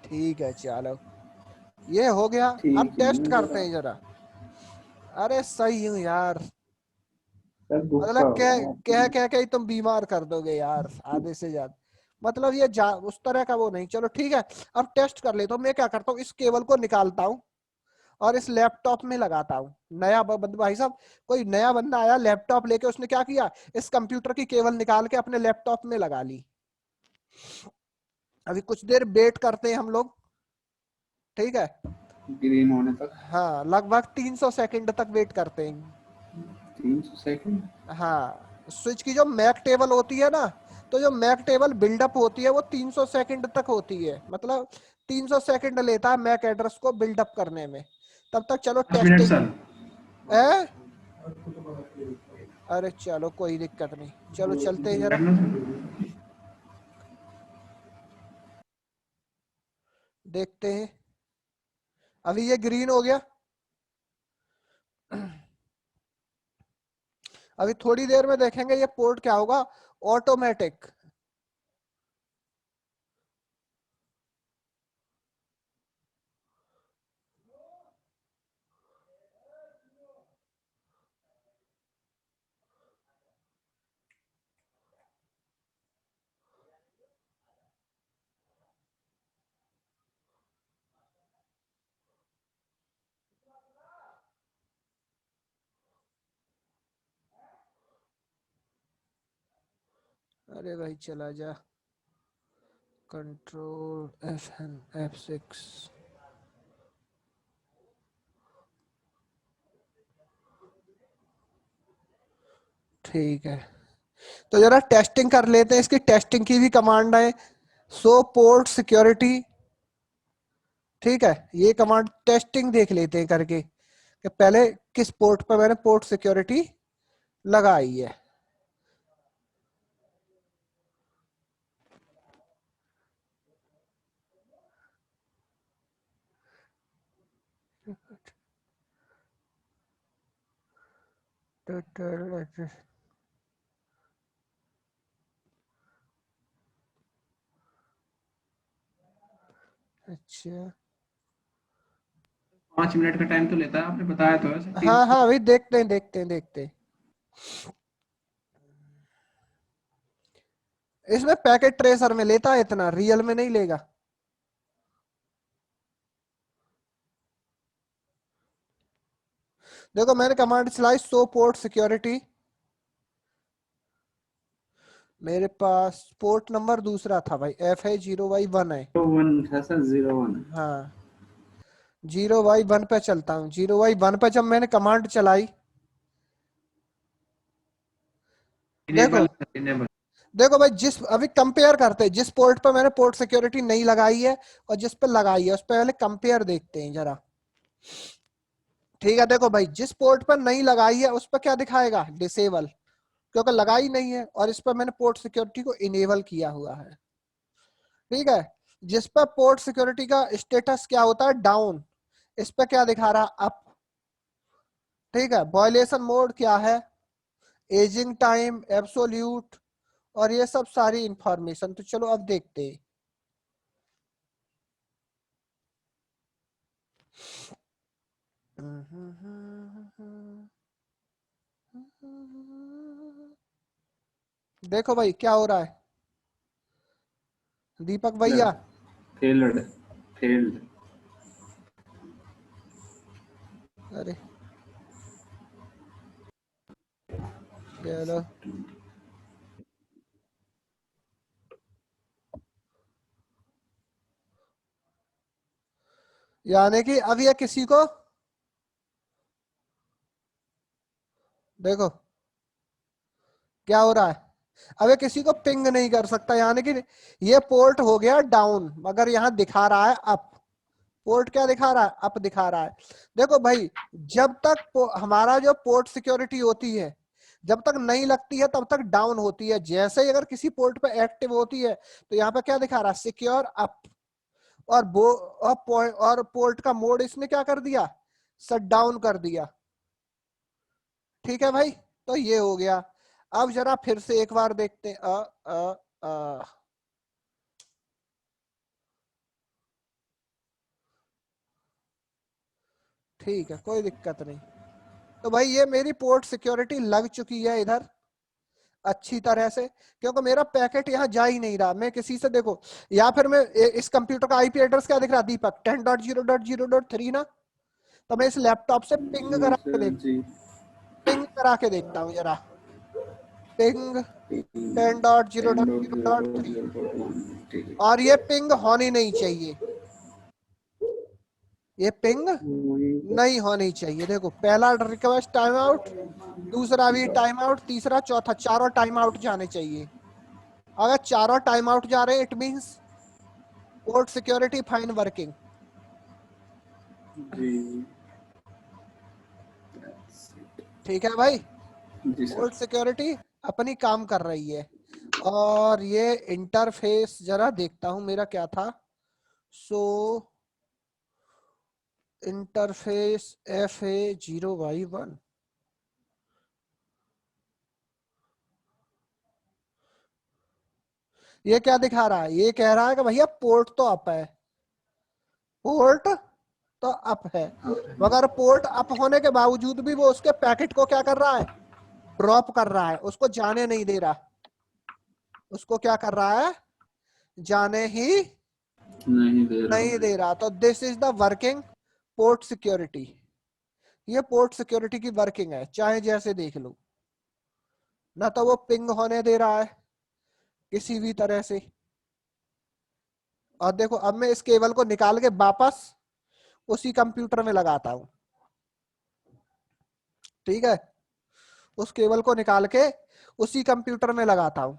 ठीक है चलो ये हो गया। अब टेस्ट करते हैं जरा। अरे सही हूँ यार, मतलब कह के ही तुम बीमार कर दोगे यार आधे से ज्यादा, मतलब ये उस तरह का वो नहीं। चलो ठीक है अब टेस्ट कर ले। तो मैं क्या करता हूँ, इस केबल को निकालता हूँ और इस लैपटॉप में लगाता हूँ। नया बंदा, भाई साहब कोई नया बंदा आया लैपटॉप लेके, उसने क्या किया, इस कंप्यूटर की केबल निकाल के अपने लैपटॉप में लगा ली। अभी कुछ देर वेट करते हैं हम लोग, ठीक है, ग्रीन होने तक। हाँ लगभग 300 सेकंड तक वेट करते हैं। 300 सेकंड। हाँ स्विच की जो मैक टेबल होती है ना, तो जो मैक टेबल बिल्डअप होती है वो 300 सेकंड तक होती है, मतलब 300 सेकंड लेता है मैक एड्रेस को बिल्डअप करने में। तब तक चलो 5 मिनट टेस्टिंग सर। है। अरे चलो कोई दिक्कत नहीं, चलो चलते हैं जरा, देखते हैं। अभी ये ग्रीन हो गया, अभी थोड़ी देर में देखेंगे ये पोर्ट क्या होगा, ऑटोमेटिक। अरे भाई चला जा, कंट्रोल F6। ठीक है तो जरा टेस्टिंग कर लेते हैं, इसकी टेस्टिंग की भी कमांड है, सो पोर्ट सिक्योरिटी। ठीक है ये कमांड टेस्टिंग देख लेते हैं करके कि पहले किस पोर्ट पर मैंने पोर्ट सिक्योरिटी लगाई है। अच्छा 5 मिनट का टाइम तो लेता है, आपने बताया तो है। हाँ हाँ अभी देखते हैं देखते हैं। इसमें पैकेट ट्रेसर में लेता है इतना, रियल में नहीं लेगा। देखो मैंने कमांड चलाई सो पोर्ट सिक्योरिटी, मेरे पास पोर्ट नंबर दूसरा था भाई, F है 0Y1 है। 01 था सर, 01। हाँ 0Y1 पे चलता हूँ। 0Y1 पे जब मैंने कमांड चलाई, देखो इनेबल। देखो भाई जिस अभी कंपेयर करते हैं, जिस पोर्ट पे मैंने पोर्ट सिक्योरिटी नहीं लगाई है और जिस पे लगाई है उस पे पहले कंपेयर देखते हैं जरा। ठीक है, देखो भाई जिस पोर्ट पर नहीं लगाई है उस पर क्या दिखाएगा, डिसेबल, क्योंकि लगाई नहीं है, और इस पर मैंने पोर्ट सिक्योरिटी को इनेबल किया हुआ है। ठीक है, जिस पर पोर्ट सिक्योरिटी का स्टेटस क्या होता है, डाउन, इस पर क्या दिखा रहा, अप। ठीक है, वायलेशन मोड क्या है, एजिंग टाइम, एब्सोल्यूट, और ये सब सारी इंफॉर्मेशन। तो चलो अब देखते हैं। देखो भाई क्या हो रहा है दीपक भैया। Failed failed. अरे चलो, यानी कि अब ये किसी को, देखो क्या हो रहा है, अब ये किसी को पिंग नहीं कर सकता, यानी कि ये पोर्ट हो गया डाउन, मगर यहाँ दिखा रहा है अप। पोर्ट क्या दिखा रहा है, अप दिखा रहा है। देखो भाई, जब तक हमारा जो पोर्ट सिक्योरिटी होती है, जब तक नहीं लगती है तब तक डाउन होती है। जैसे ही अगर किसी पोर्ट पे एक्टिव होती है तो यहाँ पे क्या दिखा रहा है, सिक्योर अप। और और पोर्ट का मोड इसने क्या कर दिया, शट डाउन कर दिया। ठीक है भाई, तो ये हो गया। अब जरा फिर से एक बार देखते हैं। ठीक है, कोई दिक्कत नहीं। तो भाई ये मेरी पोर्ट सिक्योरिटी लग चुकी है इधर अच्छी तरह से, क्योंकि मेरा पैकेट यहाँ जा ही नहीं रहा। मैं किसी से, देखो, या फिर मैं इस कंप्यूटर का आईपी एड्रेस क्या दिख रहा है दीपक, 10.0.0.3 ना। तो मैं इस लैपटॉप से पिंग करा के देखता हूँ जरा, पिंग 10.0.0.3, और ये पिंग होनी नहीं चाहिए, ये पिंग नहीं होनी चाहिए। देखो, पहला रिक्वेस्ट टाइम आउट, दूसरा भी टाइम आउट, तीसरा, चौथा, चारों टाइम आउट जाने चाहिए। अगर चारों टाइम आउट जा रहे हैं it means port security fine working. ठीक है भाई, जी सर। पोर्ट सिक्योरिटी अपनी काम कर रही है। और ये इंटरफेस जरा देखता हूं मेरा क्या था। सो इंटरफेस FA0Y1, ये क्या दिखा रहा है, ये कह रहा है कि भैया पोर्ट तो अप है, पोर्ट तो अप है, मगर पोर्ट अप होने के बावजूद भी वो उसके पैकेट को क्या कर रहा है, ड्रॉप कर रहा है, उसको जाने नहीं दे रहा। उसको क्या कर रहा है, जाने ही नहीं दे रहा। तो this is the working port security. ये पोर्ट सिक्योरिटी की वर्किंग है, चाहे जैसे देख लो। ना तो वो पिंग होने दे रहा है किसी भी तरह से। और देखो, अब मैं इस केबल को निकाल के वापस उसी कंप्यूटर में लगाता हूं। ठीक है, उस केबल को निकाल के उसी कंप्यूटर में लगाता हूं,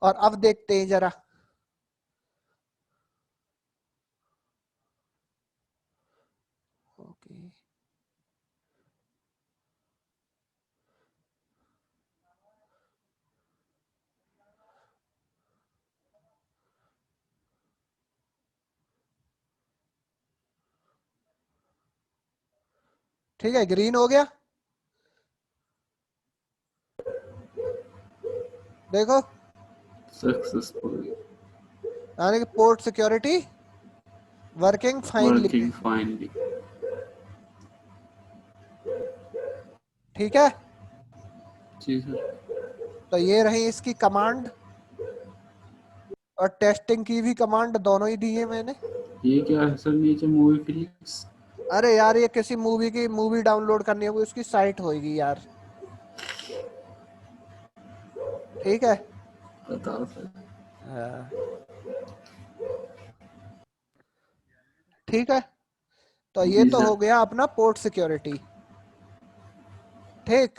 और अब देखते हैं जरा। ओके, ठीक है, ग्रीन हो गया। देखो, सक्सेसफुल यानी कि port security working finally. Working finally. ठीक है, जी सर। तो ये रही इसकी कमांड, और टेस्टिंग की भी कमांड दोनों ही दी है मैंने। ये क्या है सर, नीचे मूवी फ्लिक्स? अरे यार, ये किसी मूवी की मूवी डाउनलोड करनी होगी, उसकी साइट होगी यार। ठीक है, बताओ सर। हाँ, ठीक है, तो ये जी तो सर। हो गया अपना पोर्ट सिक्योरिटी। ठीक,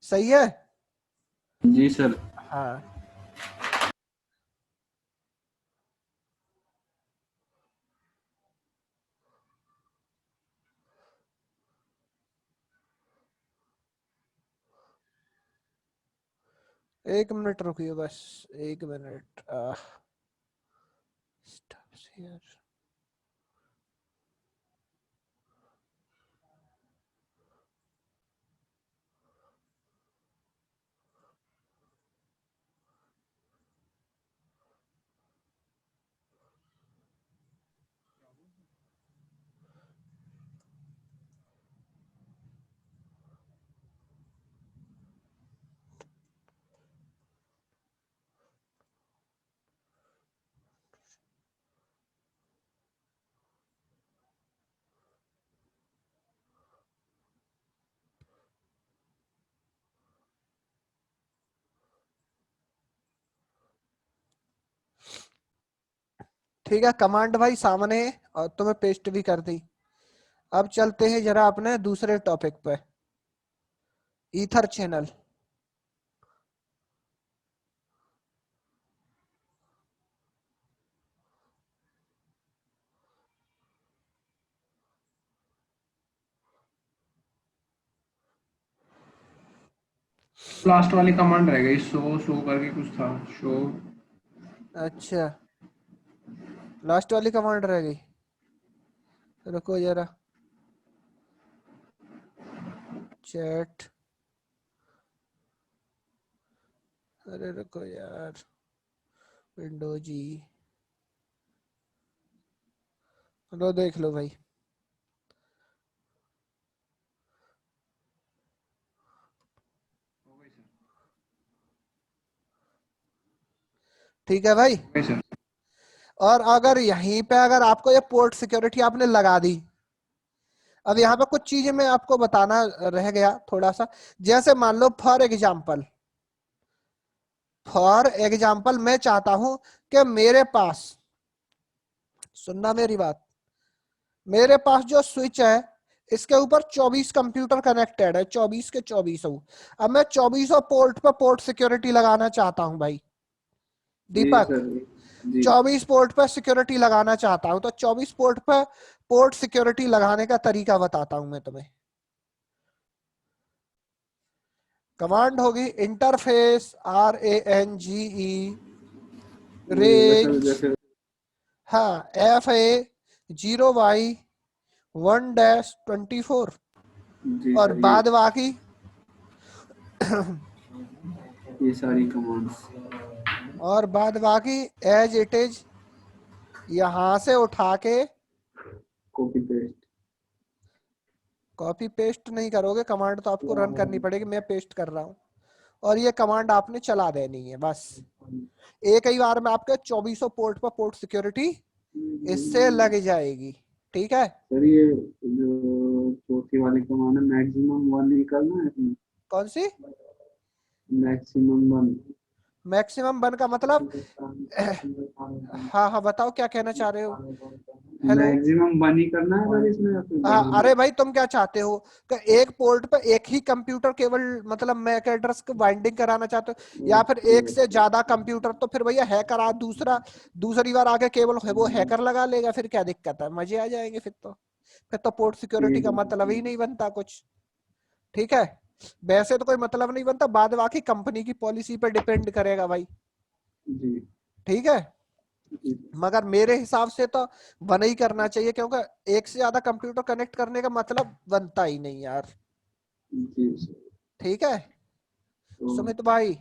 सही है। जी सर। हाँ, एक मिनट रुकिए बस, एक मिनट। Stop here. ठीक है, कमांड भाई सामने है और तुम्हें पेस्ट भी कर दी। अब चलते हैं जरा अपने दूसरे टॉपिक पे, ईथर चैनल। लास्ट वाली कमांड रह गई, शो शो करके कुछ था, शो। अच्छा, लास्ट वाली कमांड रह गई, रुको जरा। चैट, अरे रुको यार, विंडो जी, लो देख लो भाई। ठीक है भाई। सर और अगर यहीं पे अगर आपको ये पोर्ट सिक्योरिटी आपने लगा दी, अब यहाँ पे कुछ चीजें मैं आपको बताना रह गया थोड़ा सा। जैसे मान लो फॉर एग्जाम्पल मैं चाहता हूं कि मेरे पास, सुनना मेरी बात, मेरे पास जो स्विच है इसके ऊपर 24 कंप्यूटर कनेक्टेड है, 24 के 24। अब मैं 24 पोर्ट पर पोर्ट सिक्योरिटी लगाना चाहता हूं भाई जी दीपक, सर। जी 24 पोर्ट पर सिक्योरिटी लगाना चाहता हूं, तो 24 पोर्ट पर पोर्ट सिक्योरिटी लगाने का तरीका बताता हूं मैं तुम्हें। कमांड होगी इंटरफेस RANGE वही होगा सर, रेंज, जैसे हाँ FA0Y1-24, जी और सर बाद बाकी ये सारी कमांड्स। और बाद बाकी एज इट इज यहां से उठा के कॉपी पेस्ट। कॉपी पेस्ट नहीं करोगे, कमांड तो आपको रन करनी पड़ेगी, मैं पेस्ट कर रहा हूं, और ये कमांड आपने चला देनी है बस। एक ही बार में आपके 24 पोर्ट पर पोर्ट सिक्योरिटी इससे लग जाएगी। ठीक है, सर ये जो चौथी वाली कमांड है, मैक्सिमम 1 ही करना है इसमें। कौन सी मैक्सिमम 1। मैक्सिमम 1 का मतलब? हाँ हाँ बताओ क्या कहना चाह रहे हो। हेलो, मैक्सिमम 1 ही करना है सर इसमें या फिर हाँ बढ़ाना अरे भाई तुम क्या चाहते हो कि एक पोर्ट पे एक ही कंप्यूटर केवल मतलब मैक एड्रेस को बाइंडिंग कराना चाहते हो, है? या फिर ओके एक से ज्यादा कंप्यूटर? तो फिर भैया हैकर आ दूसरी बार आगे केवल वो हैकर लगा लेगा, फिर क्या दिक्कत है, मजे आ जाएंगे फिर तो पोर्ट सिक्योरिटी ठीक का है मतलब ही नहीं बनता कुछ। ठीक है, वैसे तो कोई मतलब नहीं बनता, बाद बाकी कंपनी की पॉलिसी पे डिपेंड करेगा भाई। जी ठीक है, जी मगर मेरे हिसाब से तो बना ही करना चाहिए, क्योंकि एक से ज्यादा कंप्यूटर कनेक्ट करने का मतलब बनता ही नहीं यार। जी सर। ठीक है तो सुमित भाई।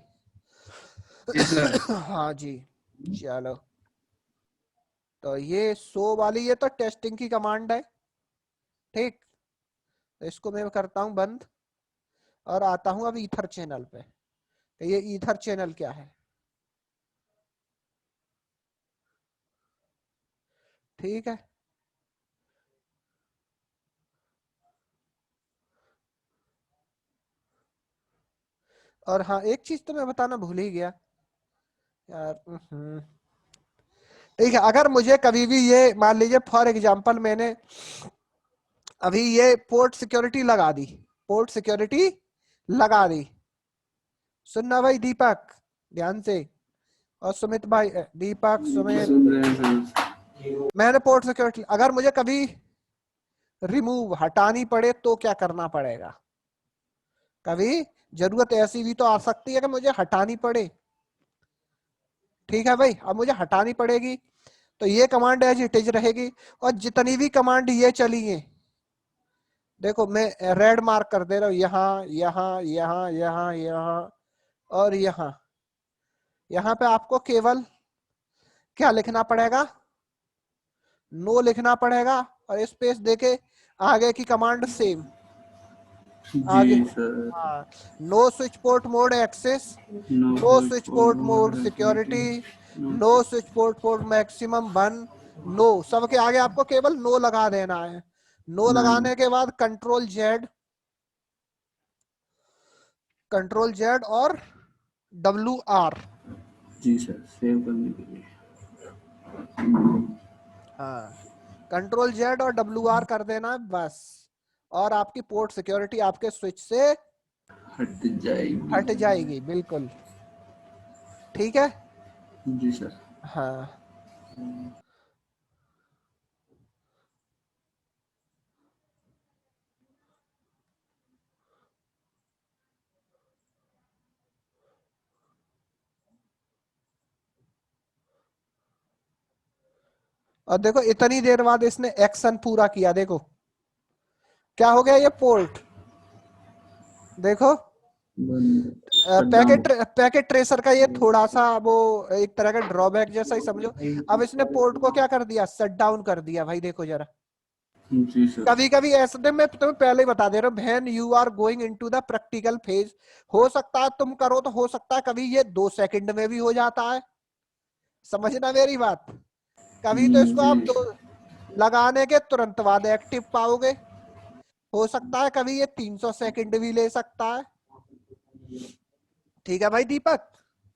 जी सर। हाँ जी, चलो। तो ये सो वाली ये तो टेस्टिंग की कमांड है। ठीक, तो इसको मैं करता हूं बंद और आता हूं अब ईथर चैनल पे। तो ये ईथर चैनल क्या है? ठीक है, और हाँ एक चीज तो मैं बताना भूल ही गया यार। ठीक है, अगर मुझे कभी भी ये मान लीजिए फॉर एग्जांपल मैंने अभी ये पोर्ट सिक्योरिटी लगा दी, पोर्ट सिक्योरिटी लगा दी, सुनना भाई दीपक ध्यान से, और सुमित भाई, दीपक सुमित, सुन रहे हैं सर। मैंने पोर्ट सिक्योरिटी, अगर मुझे कभी रिमूव हटानी पड़े तो क्या करना पड़ेगा? कभी जरूरत ऐसी भी तो आ सकती है कि मुझे हटानी पड़े। ठीक है भाई, अब मुझे हटानी पड़ेगी तो ये कमांड एज इट इज रहेगी। और जितनी भी कमांड ये चली है, देखो मैं रेड मार्क कर दे रहा हूं, यहाँ यहाँ यहाँ यहाँ यहाँ और यहाँ। यहाँ पे आपको केवल क्या लिखना पड़ेगा, नो लिखना पड़ेगा और स्पेस देके आगे की कमांड सेम। आगे जी सर। हाँ, no switch port mode access, no switch port mode security, no switch port maximum 1, no, सबके आगे आपको केवल नो लगा देना है। नो लगाने के बाद कंट्रोल जेड और WR। जी सर, सेव करने के लिए। हाँ, कंट्रोल जेड और WR कर देना है बस, और आपकी पोर्ट सिक्योरिटी आपके स्विच से हट जाएगी। बिल्कुल ठीक है। जी सर। हाँ, और देखो इतनी देर बाद इसने एक्शन पूरा किया, देखो क्या हो गया, ये पोर्ट देखो पैकेट ट्रेसर का ये थोड़ा सा वो एक तरह का ड्रॉबैक जैसा ही समझो। अब इसने पोर्ट को क्या कर दिया, शट डाउन कर दिया भाई। देखो जरा, जी सर। कभी कभी ऐसे, मैं तुम्हें पहले ही बता दे रहा हूँ, when you are going into the practical phase, हो सकता है तुम करो तो हो सकता है कभी ये 2 सेकंड में भी हो जाता है, समझना मेरी बात। कभी तो इसको आप जी। 2 लगाने के तुरंत बाद एक्टिव पाओगे, हो सकता है कभी ये 300 सेकंड भी ले सकता है। ठीक है भाई दीपक।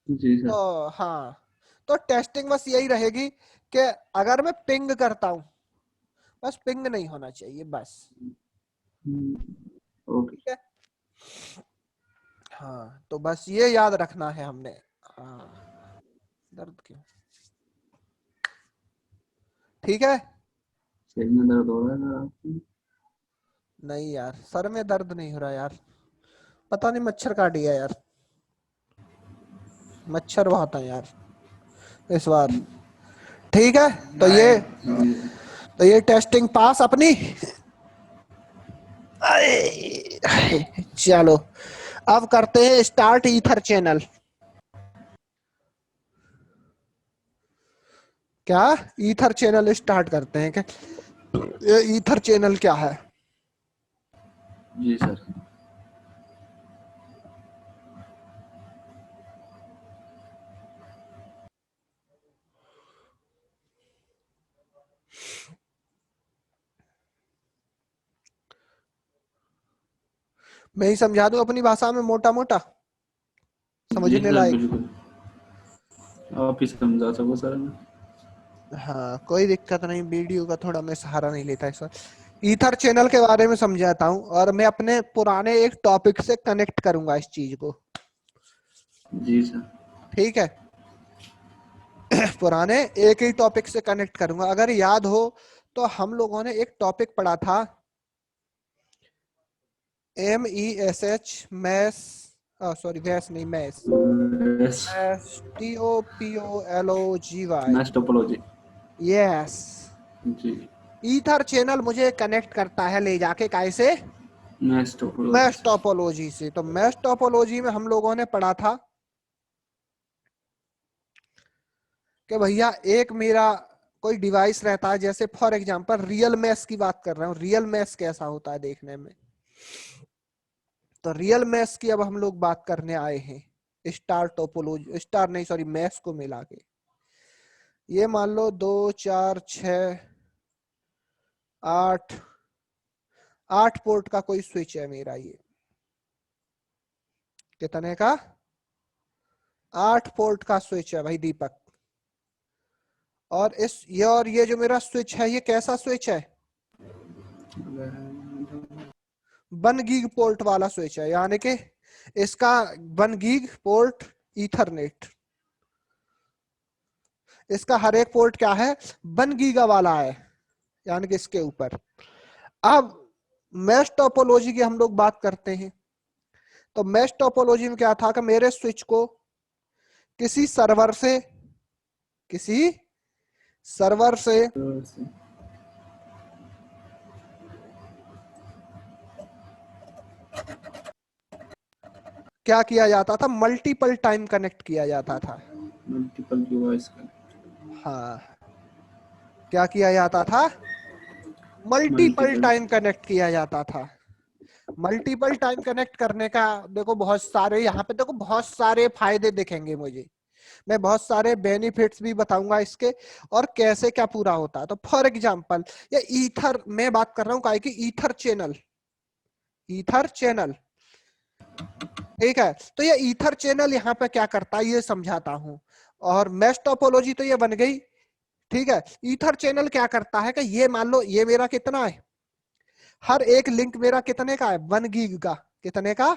जी सर। तो हाँ, तो टेस्टिंग बस यही रहेगी कि अगर मैं पिंग करता हूं, बस पिंग नहीं होना चाहिए बस। ओके। ठीक है, हाँ तो बस ये याद रखना है हमने। हाँ, दर्द क्यों, ठीक है। सिर में दर्द हो रहा है सर आपको? नहीं यार, सर में दर्द नहीं हो रहा यार, पता नहीं मच्छर काट गया यार, मच्छर बहुत है यार इस बार। ठीक है, तो ये टेस्टिंग पास अपनी। चलो अब करते हैं स्टार्ट ईथर चैनल। क्या ईथर चैनल स्टार्ट करते हैं क्या? ये ईथर चैनल क्या है? जी सर। मैं ही समझा दूं अपनी भाषा में मोटा मोटा, जी समझने सर लायक। बिल्कुल, आप ही समझा सको सर हमें। हाँ कोई दिक्कत नहीं, वीडियो का थोड़ा मैं सहारा नहीं लेता इस बार। ईथर चैनल के बारे में समझाता हूँ और मैं अपने पुराने एक टॉपिक से कनेक्ट करूंगा इस चीज को। जी सर। ठीक है, पुराने एक ही टॉपिक से कनेक्ट करूंगा। अगर याद हो तो हम लोगों ने एक टॉपिक पढ़ा था, MESH, मैस, सॉरी वैस नहीं, mesh, TOPOLOGY। Match topology. Yes, जी। ईथर चैनल मुझे कनेक्ट करता है ले जाके कैसे, मैच टोपोलॉजी मैश टोपोलॉजी से। तो मैश टोपोलॉजी में हम लोगों ने पढ़ा था कि भैया एक मेरा कोई डिवाइस रहता है, जैसे फॉर एग्जांपल रियल मैश की बात कर रहा हूँ, रियल मैश कैसा होता है देखने में। तो रियल मैश की अब हम लोग बात करने आए हैं, स्टार टोपोलॉजी, स्टार नहीं सॉरी, मैश को मिला के। ये मान लो 2 4 6 8 8 पोर्ट का कोई स्विच है मेरा, ये कितने का, 8 पोर्ट का स्विच है भाई दीपक। और ये जो मेरा स्विच है, ये कैसा स्विच है, 1 गीग पोर्ट वाला स्विच है, यानी कि इसका 1 गीग पोर्ट ईथरनेट, इसका हर एक पोर्ट क्या है, 1 गीगा वाला है, यानी कि इसके ऊपर। अब मैश टोपोलॉजी की हम लोग बात करते हैं, तो मैश टोपोलॉजी में क्या था कि मेरे स्विच को किसी सर्वर से क्या किया जाता था, मल्टीपल टाइम कनेक्ट किया जाता था। मल्टीपल डिवाइस का हाँ, क्या किया जाता था, मल्टीपल टाइम कनेक्ट किया जाता था। मल्टीपल टाइम कनेक्ट करने का देखो बहुत सारे, यहाँ पे देखो बहुत सारे फायदे दिखेंगे मुझे, मैं बहुत सारे बेनिफिट्स भी बताऊंगा इसके और कैसे क्या पूरा होता है। तो फॉर एग्जांपल ये ईथर, मैं बात कर रहा हूँ कि ईथर चैनल, ठीक है। तो ये ईथर चैनल यहाँ पे क्या करता है ये समझाता हूँ। और मैश टोपोलॉजी तो ये बन गई, ठीक है। ईथर चैनल क्या करता है कि ये मान लो ये मेरा कितना है, हर एक लिंक मेरा कितने का है, 1 गीग का, कितने का,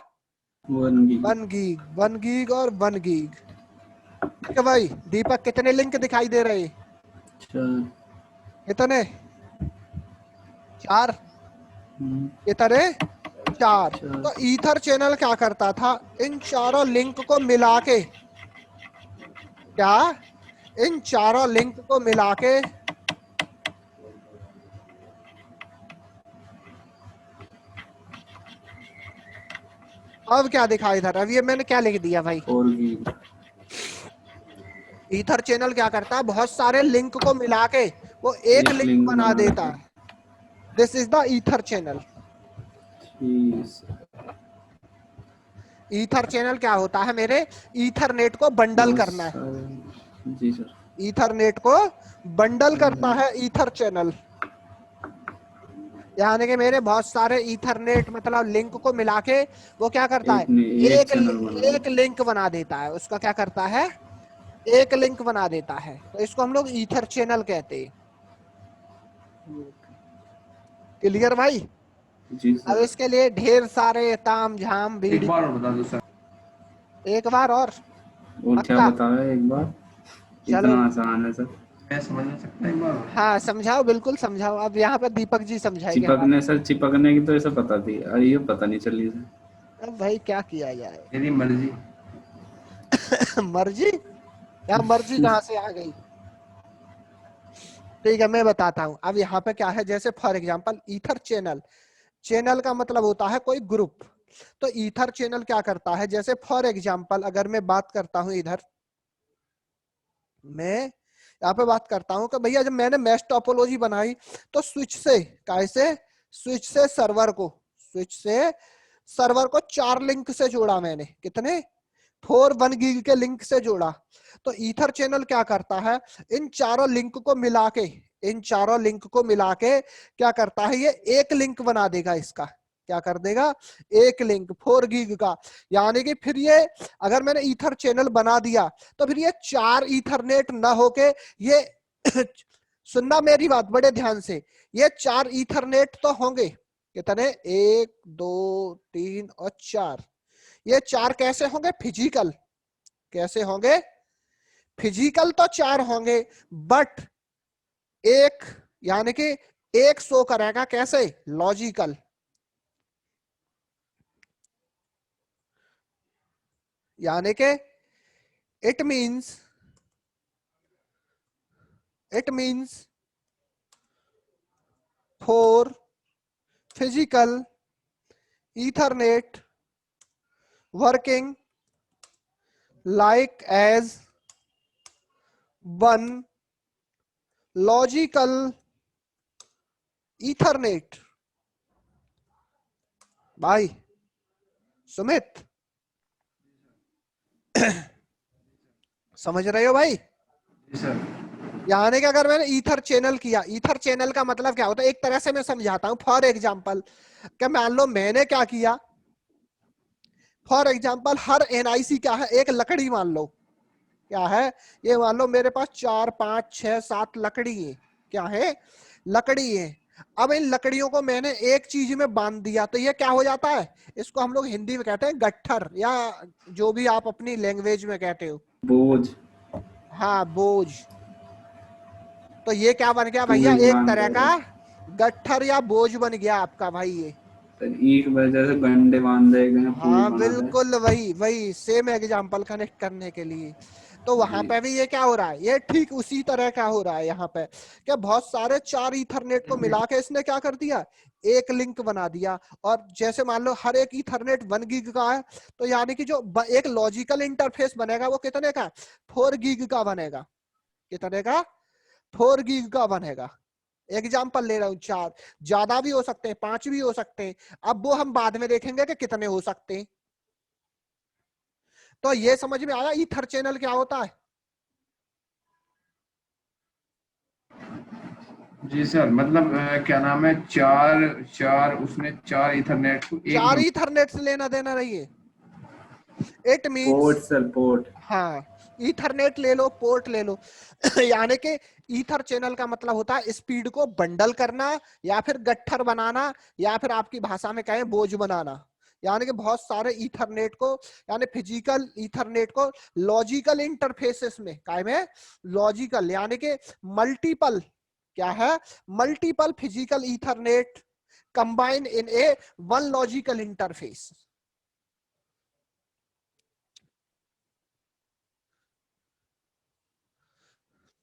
1 गीग और 1 गीग। ठीक है भाई। दीपक कितने लिंक दिखाई दे रहे, कितने, 4, कितने, 4। तो ईथर चैनल क्या करता था, इन चारों लिंक को मिला के, क्या, इन चारों लिंक को मिला के अब क्या दिखाई इधर, अब ये मैंने क्या लिख दिया भाई, ईथर चैनल क्या करता है, बहुत सारे लिंक को मिला के वो एक लिंक बना देता है। This is the ether channel. Ether channel क्या होता है, मेरे ईथरनेट को बंडल करना है। जी सर। ईथरनेट को बंडल करता है ईथर चैनल, यानी कि मेरे बहुत सारे ईथरनेट मतलब लिंक को मिला के वो क्या करता है, एक लिंक बना देता है। उसका क्या करता है, एक लिंक बना देता है। तो इसको हम लोग ईथर चैनल कहते हैं। क्लियर भाई। जी सर। अब इसके लिए ढेर सारे ताम झाम एक वीडियो, बार और बता दो सर। एक बार और क्या पक्का? बताओ एक बार, चलो इतना आसान है सर। मैं समझ नहीं सकता, एक बार और। हाँ समझाओ, बिल्कुल समझाओ। अब यहाँ पे दीपक जी समझाएंगे हमारे। चिपकने सर, चिपकने की तो ऐसा पता थी, अरे ये पता नहीं चली सर। अब भाई क्या किया जाए। मेरी मर्जी। मर्जी, या मर्जी कहाँ से आ गई। ठीक है मैं बताता हूँ। अब यहाँ पे क्या है, जैसे for example ether channel, channel का मतलब होता है कोई ग्रुप। तो ईथर चैनल क्या करता है, जैसे फॉर एग्जांपल अगर मैं बात करता हूँ इधर, मैं यहाँ पे बात करता हूँ कि भैया जब मैंने मैश टोपोलॉजी बनाई तो स्विच से, कैसे, स्विच से सर्वर को, स्विच से सर्वर को 4 लिंक से जोड़ा मैंने, कितने, 4 1 गीग के लिंक से जोड़ा। तो ईथर चैनल क्या करता है, इन चारों लिंक को मिला के, इन चारों लिंक को मिला के क्या करता है, ये एक लिंक बना देगा। इसका क्या कर देगा, एक लिंक 4 गीग का। यानी कि फिर ये अगर मैंने ईथर चैनल बना दिया तो फिर ये 4 ईथरनेट ना होके ये सुनना मेरी बात बड़े ध्यान से, ये 4 ईथरनेट तो होंगे, कितने, 1 2 3 और 4। ये 4 कैसे होंगे, फिजिकल, कैसे होंगे, फिजिकल तो 4 होंगे, बट एक, यानी कि एक शो करेगा कैसे, लॉजिकल। यानी कि it means 4 physical Ethernet working like as one logical ethernet। भाई सुमित समझ रहे हो भाई। जी सर। यानी कि अगर मैंने ईथर चैनल किया, ईथर चैनल का मतलब क्या होता है, एक तरह से मैं समझाता हूं। फॉर एग्जांपल कि मान लो मैंने क्या किया, फॉर एग्जांपल हर एनआईसी क्या है, एक लकड़ी मान लो, क्या है ये, मान लो मेरे पास 4 5 6 7 लकड़ी है, क्या है, लकड़ी है। अब इन लकड़ियों को मैंने एक चीज में बांध दिया तो ये क्या हो जाता है, इसको हम लोग हिंदी में कहते हैं गट्ठर, या जो भी आप अपनी लैंग्वेज में कहते हो, बोझ। हाँ बोझ। तो ये क्या बन गया भैया, एक तरह का गट्ठर या बोझ बन गया आपका भाई ये। तो ई की वजह से गंडे बांधे गए, पुल हाँ बना रहे। बिल्कुल वही वही सेम एग्जांपल कनेक्ट करने के लिए। तो वहां जी पे भी ये क्या हो रहा है, ये ठीक उसी तरह का हो रहा है यहाँ पे। क्या बहुत सारे 4 ईथरनेट को मिला के इसने क्या कर दिया, एक लिंक बना दिया। और जैसे मान लो हर एक ईथरनेट 1 गीग का है, तो यानी कि जो एक लॉजिकल इंटरफेस बनेगा वो कितने का, 4 गीग का बनेगा। कितने का, 4 गीग का बनेगा। एग्जाम्पल ले रहा हूँ, 4, ज्यादा भी हो सकते हैं, 5 भी हो सकते हैं। अब वो हम बाद में देखेंगे कि कितने हो सकते हैं। तो ये समझ में आया ईथर चैनल क्या होता है। जी सर, मतलब क्या नाम है, चार चार उसने 4 इथरनेट को एक 4 में। ईथरनेट से लेना देना नहीं है। It means, port sir, port. हाँ, ईथरनेट ले लो, पोर्ट ले लो। यानी कि ईथर चैनल का मतलब होता है स्पीड को बंडल करना, या फिर गट्ठर बनाना, या फिर आपकी भाषा में कहें बोझ बनाना। यानी कि बहुत सारे ईथरनेट को, यानी फिजिकल ईथरनेट को लॉजिकल इंटरफेसेस में, काय में लॉजिकल, यानी कि मल्टीपल, क्या है, multiple physical ethernet combine in a one logical interface.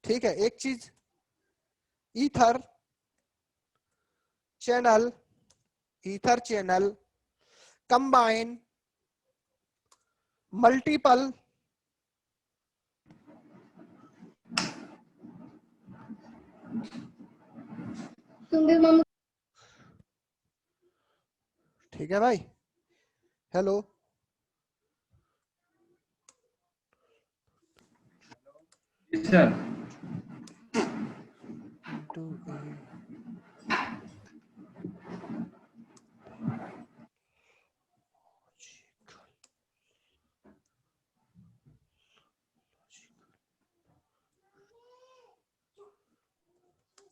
ठीक है, एक चीज, ether channel, ether channel combine multiple ठीक है भाई, हेलो। जी सर। into a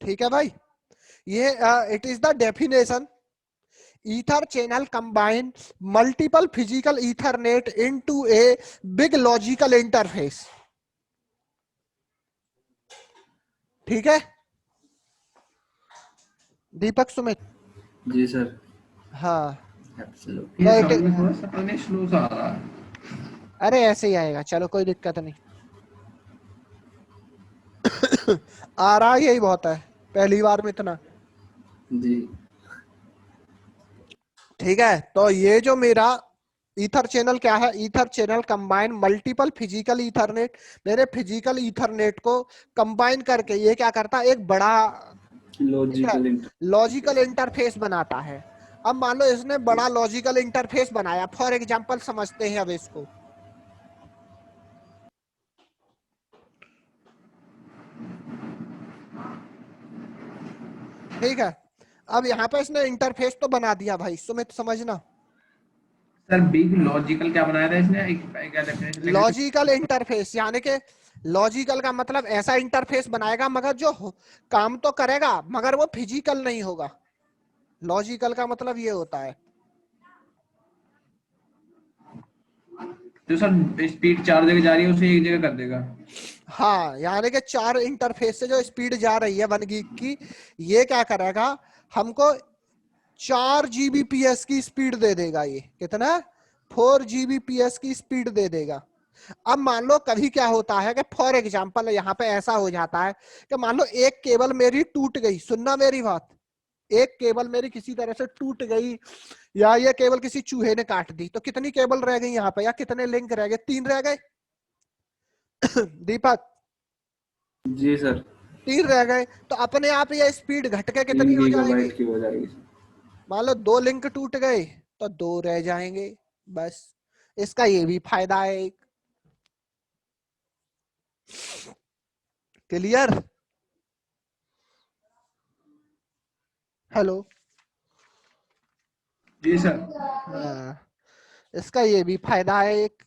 ठीक है भाई, ये it is the definition. ether channel combine multiple physical ethernet into a big logical interface। ठीक है दीपक सुमित। जी सर, हाँ एब्सोल्युटली। ये तो समझ में थोड़ा सा पता नहीं स्लो सा आ रहा है। अरे ऐसे ही आएगा, चलो कोई दिक्कत नहीं। आ रहा यही बहुत है, पहली बार में इतना। जी ठीक है, तो ये जो मेरा ईथर चैनल क्या है, ether channel combine multiple physical Ethernet, मेरे फिजिकल ईथरनेट को कंबाइन करके ये क्या करता है, एक बड़ा, ठीक है, लॉजिकल लॉजिकल इंटरफेस। इंटरफेस बनाता है। अब मान लो इसने बड़ा लॉजिकल इंटरफेस बनाया, फॉर एग्जांपल समझते हैं अब इसको। ठीक है, अब यहाँ पे इसने इंटरफेस तो बना दिया भाई, सुमित समझना। सर बिग लॉजिकल क्या बनाया था इसने, एक क्या डेफिनेशन लगे थे? लॉजिकल इंटरफेस यानी कि लॉजिकल का मतलब ऐसा इंटरफेस बनाएगा मगर जो काम तो करेगा मगर वो फिजिकल नहीं होगा। लॉजिकल का मतलब ये होता है। जो सर स्पीड 4 जगह जा रही है उसे एक जगह कर देगा। हाँ, यानी कि 4 इंटरफेस से जो स्पीड जा रही है 1 गीग की, ये क्या करेगा, हमको 4 जीबीपीएस की स्पीड दे देगा। ये कितना, 4 जीबीपीएस की स्पीड दे देगा। अब मान लो कभी क्या होता है कि फॉर एग्जांपल यहाँ पे ऐसा हो जाता है कि मान लो एक केबल मेरी टूट गई, सुनना मेरी बात, एक केबल मेरी किसी तरह से टूट गई, या ये केबल किसी चूहे ने काट दी, तो कितनी केबल रह गई यहाँ पे, या कितने लिंक रह गए, 3 रह गए। दीपक, जी सर, 3 रह गए, तो अपने आप ये स्पीड घट के कितनी 3 हो जाएगी, गीगाबाइट की हो जाएगी। मान लो 2 लिंक टूट गए तो 2 रह जाएंगे बस। इसका ये भी फायदा है एक। Clear, hello. जी सर। हाँ, इसका ये भी फायदा है एक।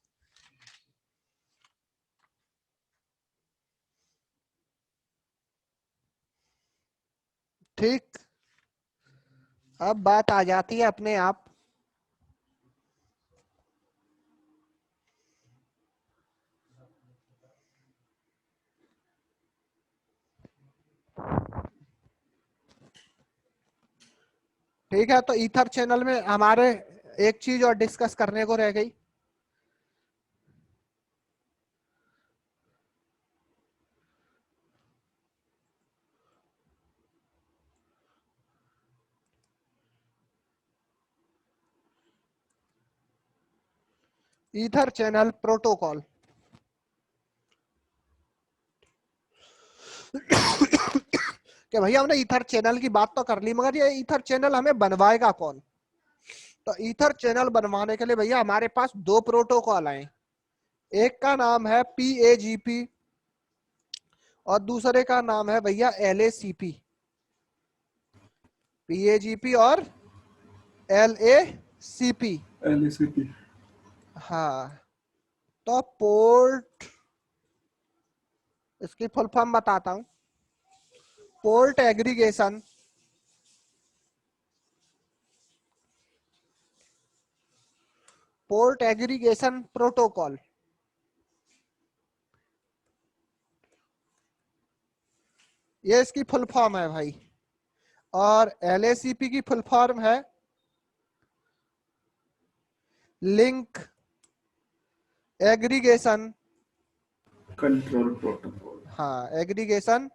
ठीक, अब बात आ जाती है अपने आप ठीक है, तो ईथर चैनल में हमारे एक चीज और डिस्कस करने को रह गई। Ether channel protocol. कि भैया हमने ईथर चैनल की बात तो कर ली, मगर ये ईथर चैनल हमें बनवाएगा कौन? तो ईथर चैनल बनवाने के लिए भैया हमारे पास दो प्रोटोकॉल आए। एक का नाम है PAGP और दूसरे का नाम है भैया LACP। PAGP और LACP। LACP। हाँ, तो पोर्ट, इसकी फुल फॉर्म बताता हूं। Port aggregation protocol. ये इसकी फुल फॉर्म है भाई। और LACP की फुल फॉर्म है लिंक एग्रीगेशन। Control protocol. हाँ, एग्रीगेशन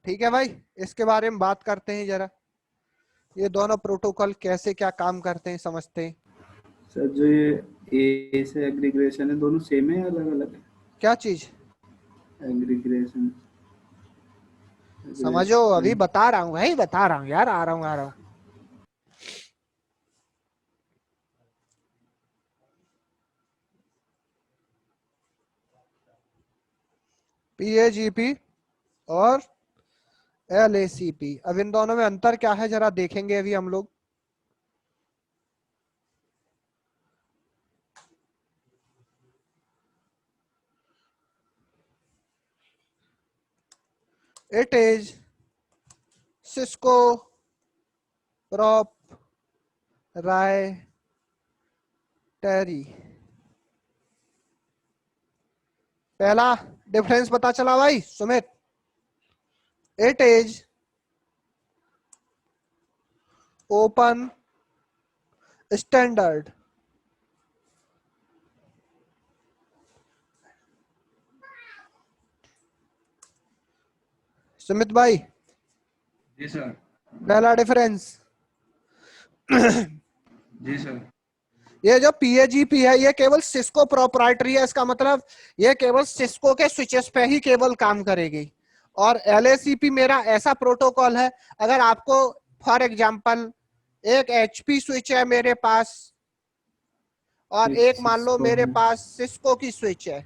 ठीक है भाई, इसके बारे में बात करते हैं जरा। ये दोनों प्रोटोकॉल कैसे क्या काम करते हैं समझते हैं। सर जो ये ए से एग्रीगेशन है, दोनों सेम है या अलग अलग है? क्या चीज? एग्रीगेशन। समझो, अभी बता रहा हूँ भाई, बता रहा हूँ यार, आ रहा हूँ। PAGP और LACP, अब इन दोनों में अंतर क्या है जरा देखेंगे अभी हम लोग। It is Cisco proprietary। पहला डिफरेंस पता चला भाई Sumit. It is open standard. Sumit भाई, जी सर। पहला डिफरेंस। जी सर। ये जो PAGP है ये केवल सिस्को प्रोप्राइटरी है, इसका मतलब ये केवल सिस्को के स्विचेस पे ही केवल काम करेगी। और LACP मेरा ऐसा प्रोटोकॉल है, अगर आपको फॉर एग्जांपल एक HP स्विच है मेरे पास और एक मान लो मेरे पास सिस्को की स्विच है,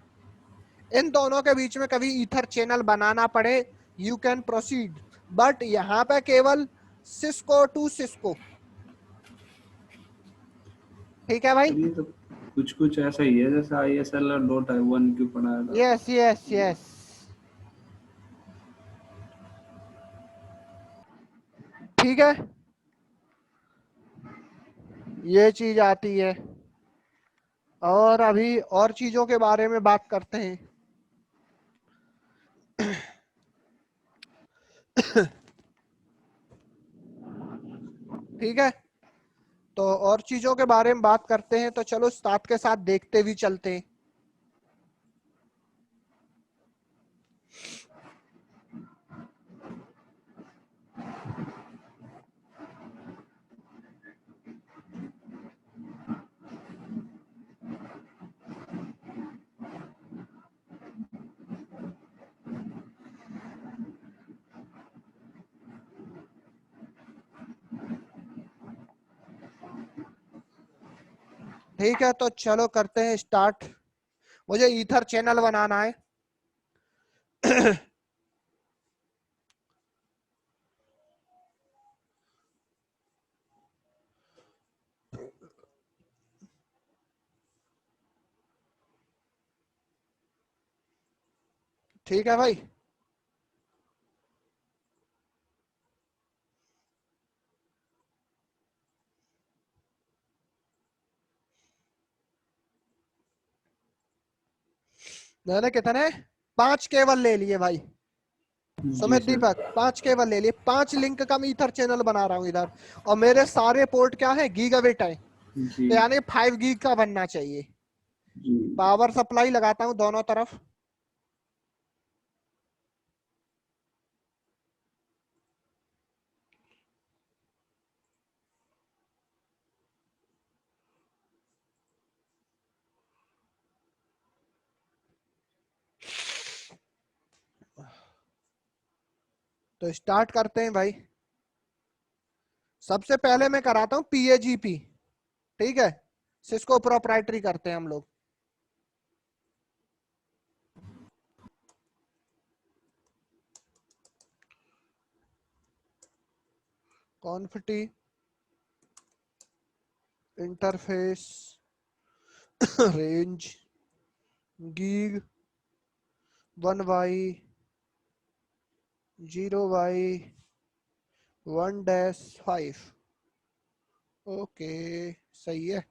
इन दोनों के बीच में कभी ईथर चैनल बनाना पड़े, यू कैन प्रोसीड। बट यहाँ पे केवल सिस्को टू सिस्को। ठीक है भाई। ये तो कुछ कुछ ऐसा ही है जैसे ISL.1 क्यों पढ़ाया था। यस यस यस, ठीक है, ये चीज आती है। और अभी और चीजों के बारे में बात करते हैं। ठीक है, तो और चीजों के बारे में बात करते हैं, तो चलो साथ के साथ देखते भी चलते हैं। ठीक है, तो चलो करते हैं स्टार्ट। मुझे ईथर चैनल बनाना है। ठीक है भाई। मैंने कितने 5 केवल ले लिए भाई, जी सुमित सर। दीपक 5 केवल ले लिए। 5 लिंक का मैं ईथर चैनल बना रहा हूँ इधर, और मेरे सारे पोर्ट क्या है, गीगाबिट है, जी तो यानी 5 गीग का बनना चाहिए। जी पावर सप्लाई लगाता हूँ दोनों तरफ। तो स्टार्ट करते हैं भाई। सबसे पहले मैं कराता हूँ PAGP, ठीक है, सिस्को प्रोप्राइटरी करते हैं हम लोग। Config t interface range gig 1y 0y 1-5। Okay सही है।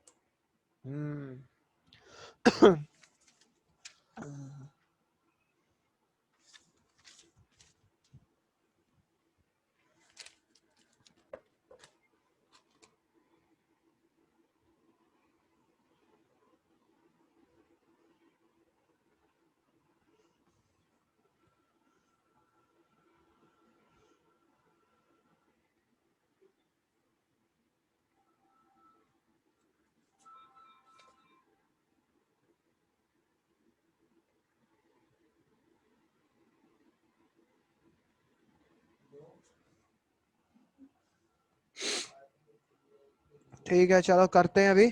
ठीक है चलो करते हैं अभी।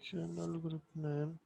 चैनल ग्रुप नेम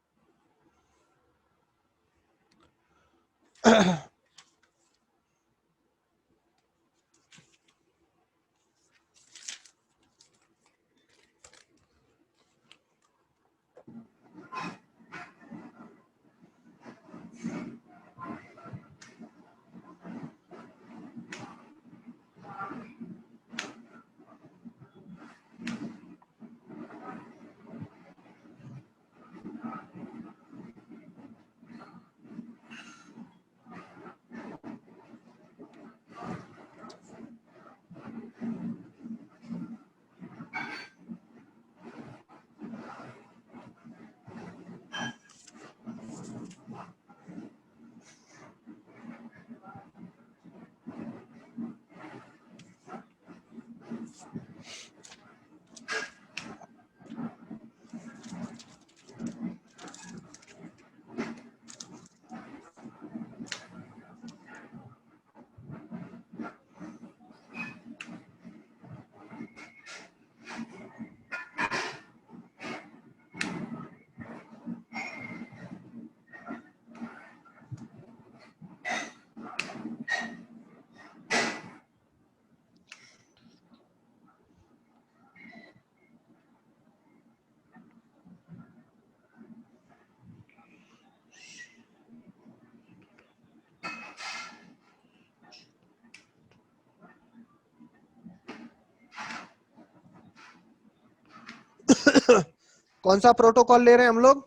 कौन सा प्रोटोकॉल ले रहे हैं हम लोग?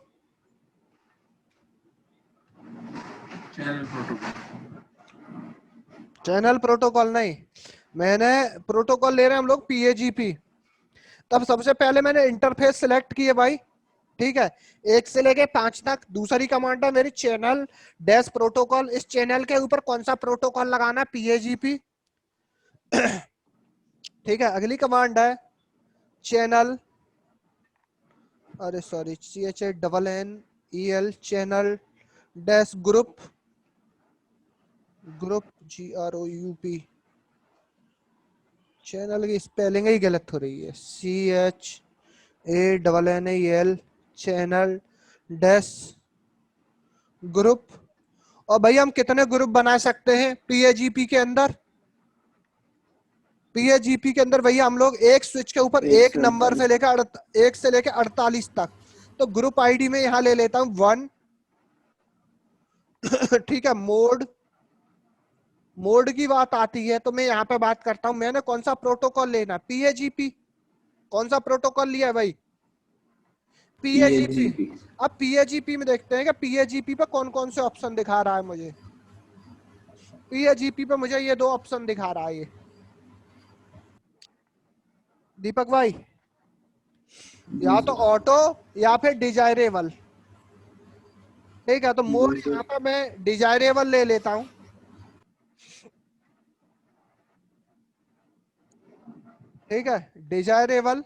Channel protocol. चैनल प्रोटोकॉल नहीं, मैंने प्रोटोकॉल ले रहे हैं हम लोग PAGP। तब सबसे पहले मैंने इंटरफेस सिलेक्ट किए भाई, ठीक है, 1 से लेके 5 तक। दूसरी कमांड है मेरी चैनल डैश प्रोटोकॉल। इस चैनल के ऊपर कौन सा प्रोटोकॉल लगाना है, PAGP, ठीक है। अगली कमांड है चैनल, अरे sorry, CHANNEL channel dash group, group GROUP। Channel की स्पेलिंग ही गलत हो रही है, CHANNEL चैनल डैश ग्रुप। और भाई हम कितने ग्रुप बना सकते हैं PAGP के अंदर? PAGP के अंदर भैया हम लोग एक स्विच के ऊपर एक नंबर से लेकर 1 से लेकर 48 तक। तो ग्रुप आईडी में यहाँ ले लेता हूँ 1, ठीक है, मोड की बात आती है तो मैं यहाँ पे बात करता हूँ, मैंने कौन सा प्रोटोकॉल लेना, पीएजीपी। कौन सा प्रोटोकॉल लिया है भाई? पीएजीपी। PAGP। अब पीएजीपी में देखते हैं कि पीएजीपी पे कौन कौन से ऑप्शन दिखा रहा है मुझे। पीएजीपी पे मुझे ये दो ऑप्शन दिखा रहा है, ये दीपक भाई, जी या तो सर। ऑटो या फिर डिजायरेबल। ठीक है, तो मोड जी सर। यहाँ पे मैं डिजायरेबल ले लेता हूं। ठीक है, डिजायरेबल।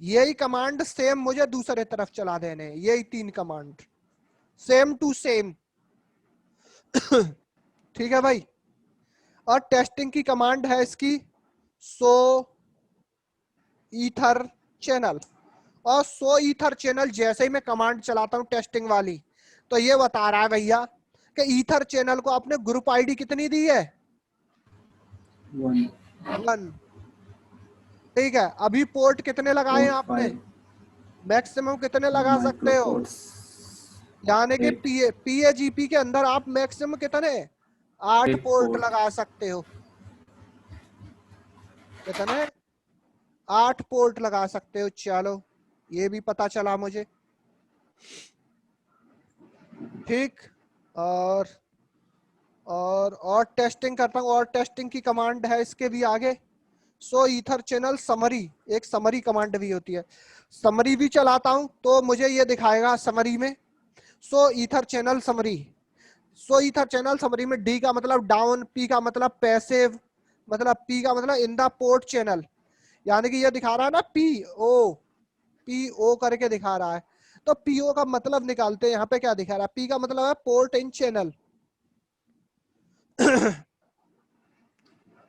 यही कमांड सेम मुझे दूसरे तरफ चला देने हैं, यही 3 कमांड सेम टू सेम। ठीक है भाई, और टेस्टिंग की कमांड है इसकी सो ईथर चैनल। और सो ईथर चैनल जैसे ही मैं कमांड चलाता हूं टेस्टिंग वाली, तो ये बता रहा है भैया कि ईथर चैनल को आपने ग्रुप आईडी कितनी दी है? 1 1। ठीक है, अभी पोर्ट कितने लगाए हैं पोर्ट आपने? 5 मैक्सिमम कितने लगा माइक्रो सकते हो? पोर्ट्स यानी कि 8। पीएजीपी के अंदर आप मैक्सिमम कितने 8 8 पोर्ट पोर्ट। लगा सकते हो। कितने? 8 पोर्ट लगा सकते हो। चलो, ये भी पता चला मुझे। ठीक, और टेस्टिंग करता हूँ, और टेस्टिंग की कमांड है इसके भी आगे सो ईथर चैनल समरी। एक समरी कमांड भी होती है, समरी भी चलाता हूं तो मुझे ये दिखाएगा समरी में सो ईथर चैनल समरी। सो ईथर चैनल समरी में डी का मतलब डाउन, पी का मतलब पैसिव, मतलब पी का मतलब इन द पोर्ट चैनल। यानी कि ये दिखा रहा है ना पी ओ करके दिखा रहा है, तो पीओ का मतलब निकालते हैं। यहाँ पे क्या दिखा रहा है? पी का मतलब है पोर्ट इन चैनल।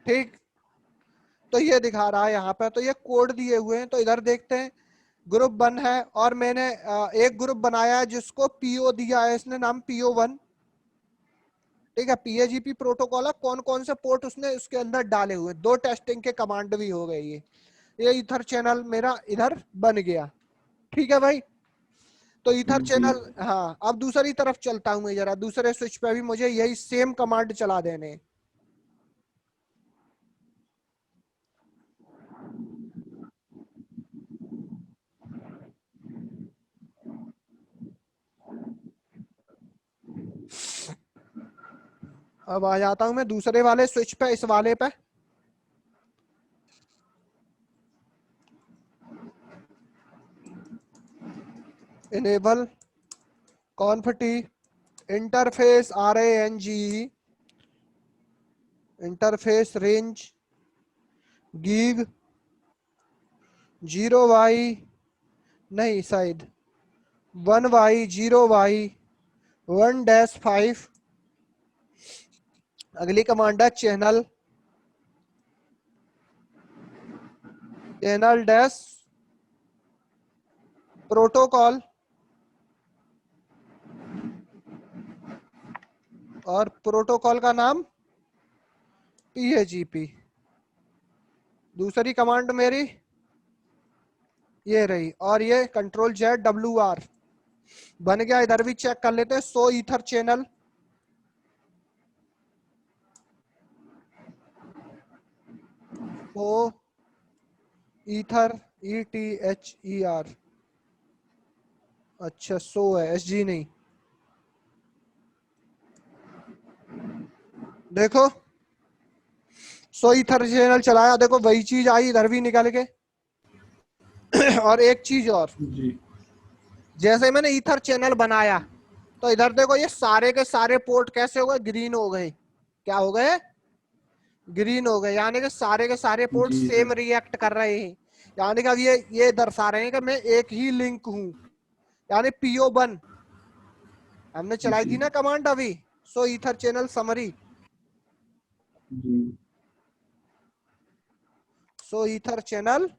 ठीक, तो ये दिखा रहा है यहाँ पे, तो ये कोड दिए हुए हैं। तो इधर देखते हैं, ग्रुप 1 है और मैंने एक ग्रुप बनाया है जिसको पीओ दिया है इसने नाम PO1। ठीक है, पीएजीपी प्रोटोकॉल है, कौन कौन से पोर्ट उसने उसके अंदर डाले हुए, 2 टेस्टिंग के कमांड भी हो गए। ये ईथर चैनल मेरा इधर बन गया। ठीक है भाई, तो ईथर जी चैनल। हाँ, अब दूसरी तरफ चलता हूं मैं जरा, दूसरे स्विच पे भी मुझे यही सेम कमांड चला देने हैं। अब आ जाता हूं मैं दूसरे वाले स्विच पे, इस वाले पे। Enable config t interface RANG interface range gig 0y, नहीं शायद 1y 0y 1-5। अगली कमांड है चैनल डैश प्रोटोकॉल, और प्रोटोकॉल का नाम PAGP। दूसरी कमांड मेरी ये रही, और ये Ctrl+Z WR बन गया। इधर भी चेक कर लेते हैं, show ether channel show ether ETHER। अच्छा, सो है, SG नहीं। देखो, सो ईथर चैनल चलाया, देखो वही चीज आई इधर भी निकल के। और एक चीज और, जी जैसे मैंने ईथर चैनल बनाया तो इधर देखो ये सारे के सारे पोर्ट कैसे हो गए? ग्रीन हो गए। क्या हो गए? ग्रीन हो गए, यानी कि सारे के सारे पोर्ट जी सेम सर। रिएक्ट कर रहे हैं। यानी कि अब ये दर्शा रहे हैं कि मैं एक ही लिंक हूं। यानी PO1 हमने चलाई जी थी ना कमांड अभी, सो ईथर चैनल समरी। जी सो ईथर चैनल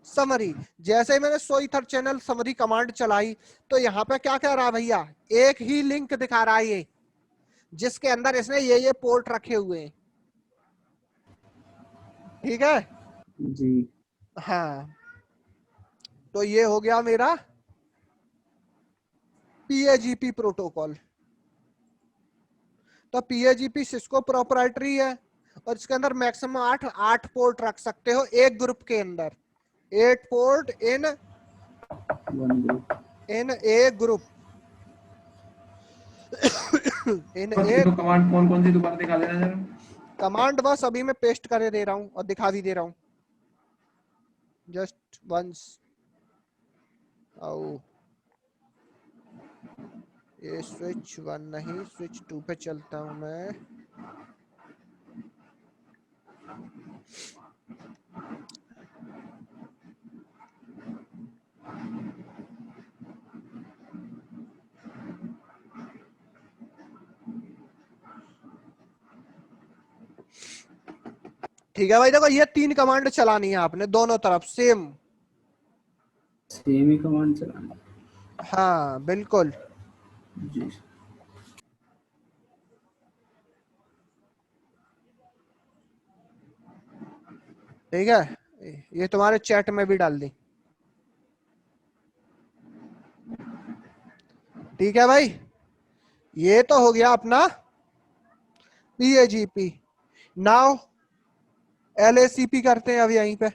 समरी, जैसे ही मैंने सो ईथर चैनल समरी कमांड चलाई तो यहाँ पे क्या कह रहा है भैया? एक ही लिंक दिखा रहा है ये, जिसके अंदर इसने ये पोर्ट रखे हुए हैं। ठीक है, जी हाँ, तो ये हो गया मेरा PAGP प्रोटोकॉल। तो PAGP सिस्को प्रोप्राइटरी है और इसके अंदर मैक्सिमम 8 पोर्ट रख सकते हो एक ग्रुप के अंदर। 8 port in one group. A group in a. तो कमांड कौन कौन सी दोबारा दिखा देना जरा। कमांड बस अभी मैं पेस्ट करे दे रहा हूं और दिखा भी दे रहा हूं जस्ट वंस। आओ ये स्विच 1 नहीं स्विच 2 पे चलता हूं मैं। ठीक है भाई, देखो ये 3 कमांड चलानी है आपने दोनों तरफ सेम। सेम ही कमांड चलाना। हाँ बिल्कुल। जी। ठीक है, ये तुम्हारे चैट में भी डाल दी। ठीक है भाई, ये तो हो गया अपना PAGP। नाउ LACP करते हैं अब यहीं पे।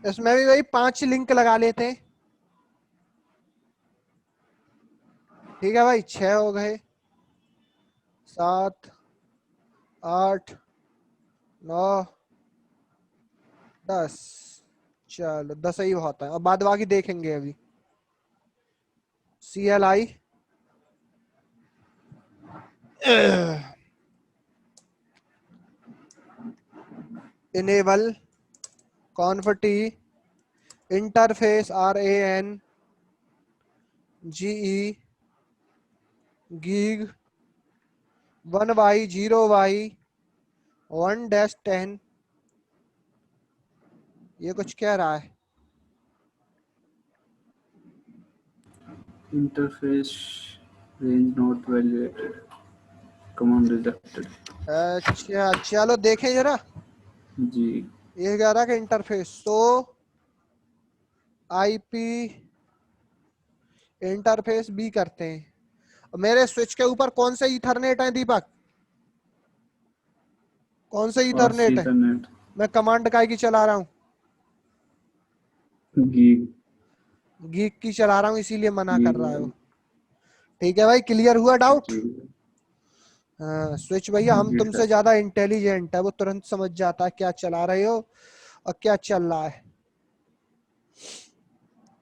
इसमें भी वही 5 लिंक लगा लेते हैं। ठीक है भाई, 6 हो गए, 7 8 9 10। चलो 10 ही होता है और बाद बाकी देखेंगे अभी। CLI enable conft interface RAN GE gig 1y 0y 1-10। ये कुछ कह रहा है। Interface range not validated, command rejected. अच्छा चलो देखें जरा। जी। ये कह रहा है कि इंटरफेस तो IP इंटरफेस भी करते हैं। मेरे स्विच के ऊपर कौन से ईथरनेट है दीपक? कौन से पास ईथरनेट है? ईथरनेट। मैं कमांड काय की चला रहा हूँ? गीग। गीक की चला रहा हूँ इसीलिए मना कर गीग रहा है वो। वाली। ठीक है भाई, क्लियर हुआ डाउट? जी। हाँ स्विच भैया हम जी तुमसे सर। ज्यादा इंटेलिजेंट है, वो तुरंत समझ जाता है क्या चला रहे हो और क्या चल रहा है।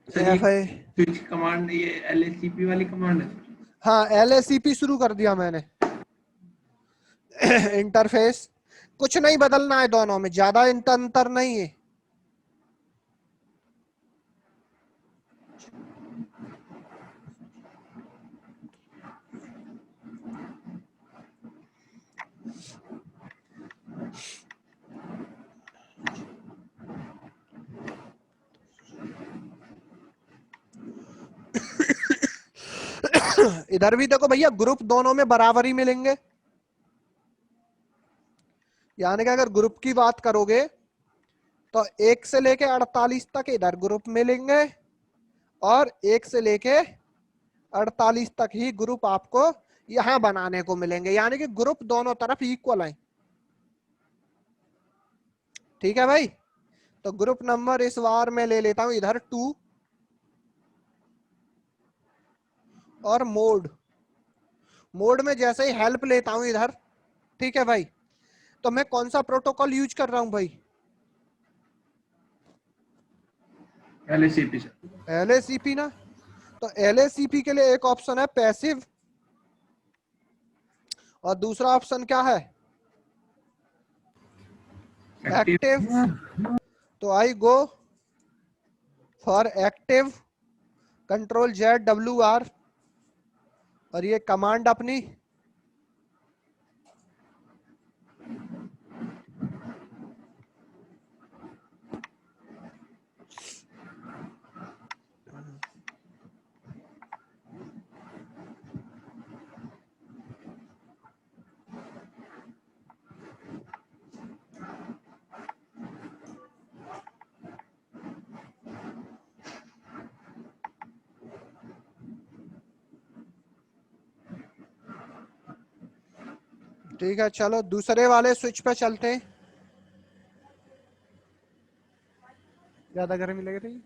सर ये FI स्विच कमांड ये LACP वाली कमांड है। हाँ LACP शुरू कर दिया मैंने। इंटरफेस कुछ नहीं बदलना है, दोनों में ज्यादा अंतर नहीं है। इधर भी देखो भैया, ग्रुप दोनों में बराबर ही मिलेंगे। यानी कि अगर ग्रुप की बात करोगे तो 1 से लेके 48 तक इधर ग्रुप मिलेंगे और 1 से लेके 48 तक ही ग्रुप आपको यहां बनाने को मिलेंगे। यानी कि ग्रुप दोनों तरफ इक्वल है। ठीक है भाई, तो ग्रुप नंबर इस बार मैं ले लेता हूं इधर 2 और मोड में जैसे ही हेल्प लेता हूं इधर। ठीक है भाई, तो मैं कौन सा प्रोटोकॉल यूज कर रहा हूं भाई? LACP sir. LACP ना। तो LACP के लिए एक ऑप्शन है पैसिव और दूसरा ऑप्शन क्या है? एक्टिव। तो आई गो फॉर एक्टिव, Ctrl+Z+WR और ये कमांड अपनी ठीक है, चलो दूसरे वाले स्विच पे चलते हैं। ज्यादा गर्मी लग रही?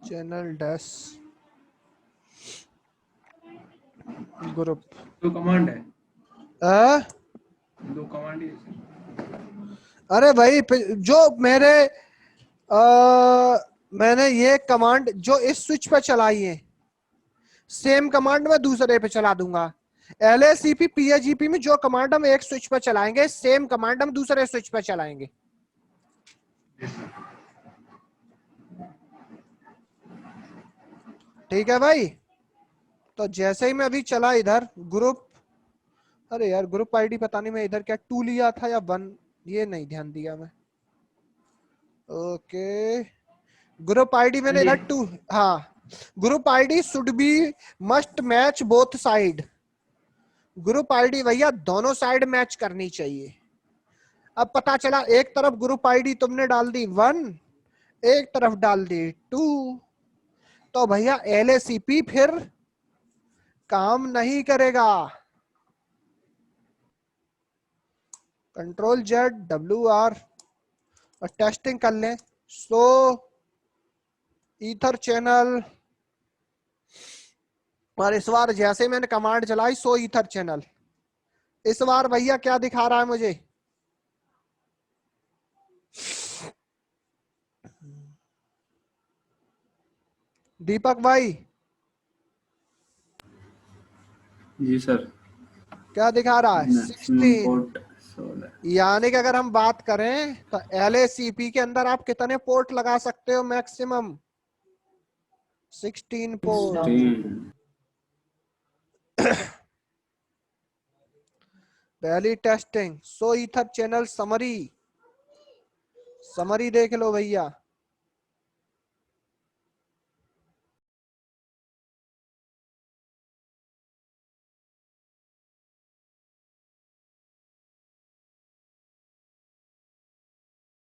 Channel dash group. दो कमांड है, आ? दो कमांड ही है सर। अरे भाई जो मैंने ये कमांड जो इस स्विच पे चलाई है, सेम कमांड मैं दूसरे पे चला दूंगा। LACP PAGP में जो कमांड हम एक स्विच पे चलाएंगे, सेम कमांड हम दूसरे स्विच पे चलाएंगे। ठीक है भाई। तो जैसे ही मैं अभी चला इधर ग्रुप, अरे यार ग्रुप आईडी पता नहीं मैं इधर क्या 2 लिया था या 1, ये नहीं ध्यान दिया मैं। ओके, ग्रुप आईडी मैंने इधर 2, हाँ group ID should be must match both side. Group ID भैया दोनों साइड मैच करनी चाहिए। अब पता चला एक तरफ ग्रुप आईडी तुमने डाल दी 1, एक तरफ डाल दी 2, तो भैया LACP फिर काम नहीं करेगा। Ctrl+Z WR और टेस्टिंग कर लें। सो ईथर चैनल, और इस बार जैसे मैंने कमांड चलाई सो ईथर चैनल, इस बार भैया क्या दिखा रहा है मुझे? दीपक भाई जी सर। क्या दिखा रहा है? मैक्सिमम 16। पोर्ट 16। यानी कि अगर हम बात करें तो LACP के अंदर आप कितने पोर्ट लगा सकते हो? Maximum 16 port. 16। पहली टेस्टिंग। सो ईथर चैनल समरी, समरी देख लो भैया।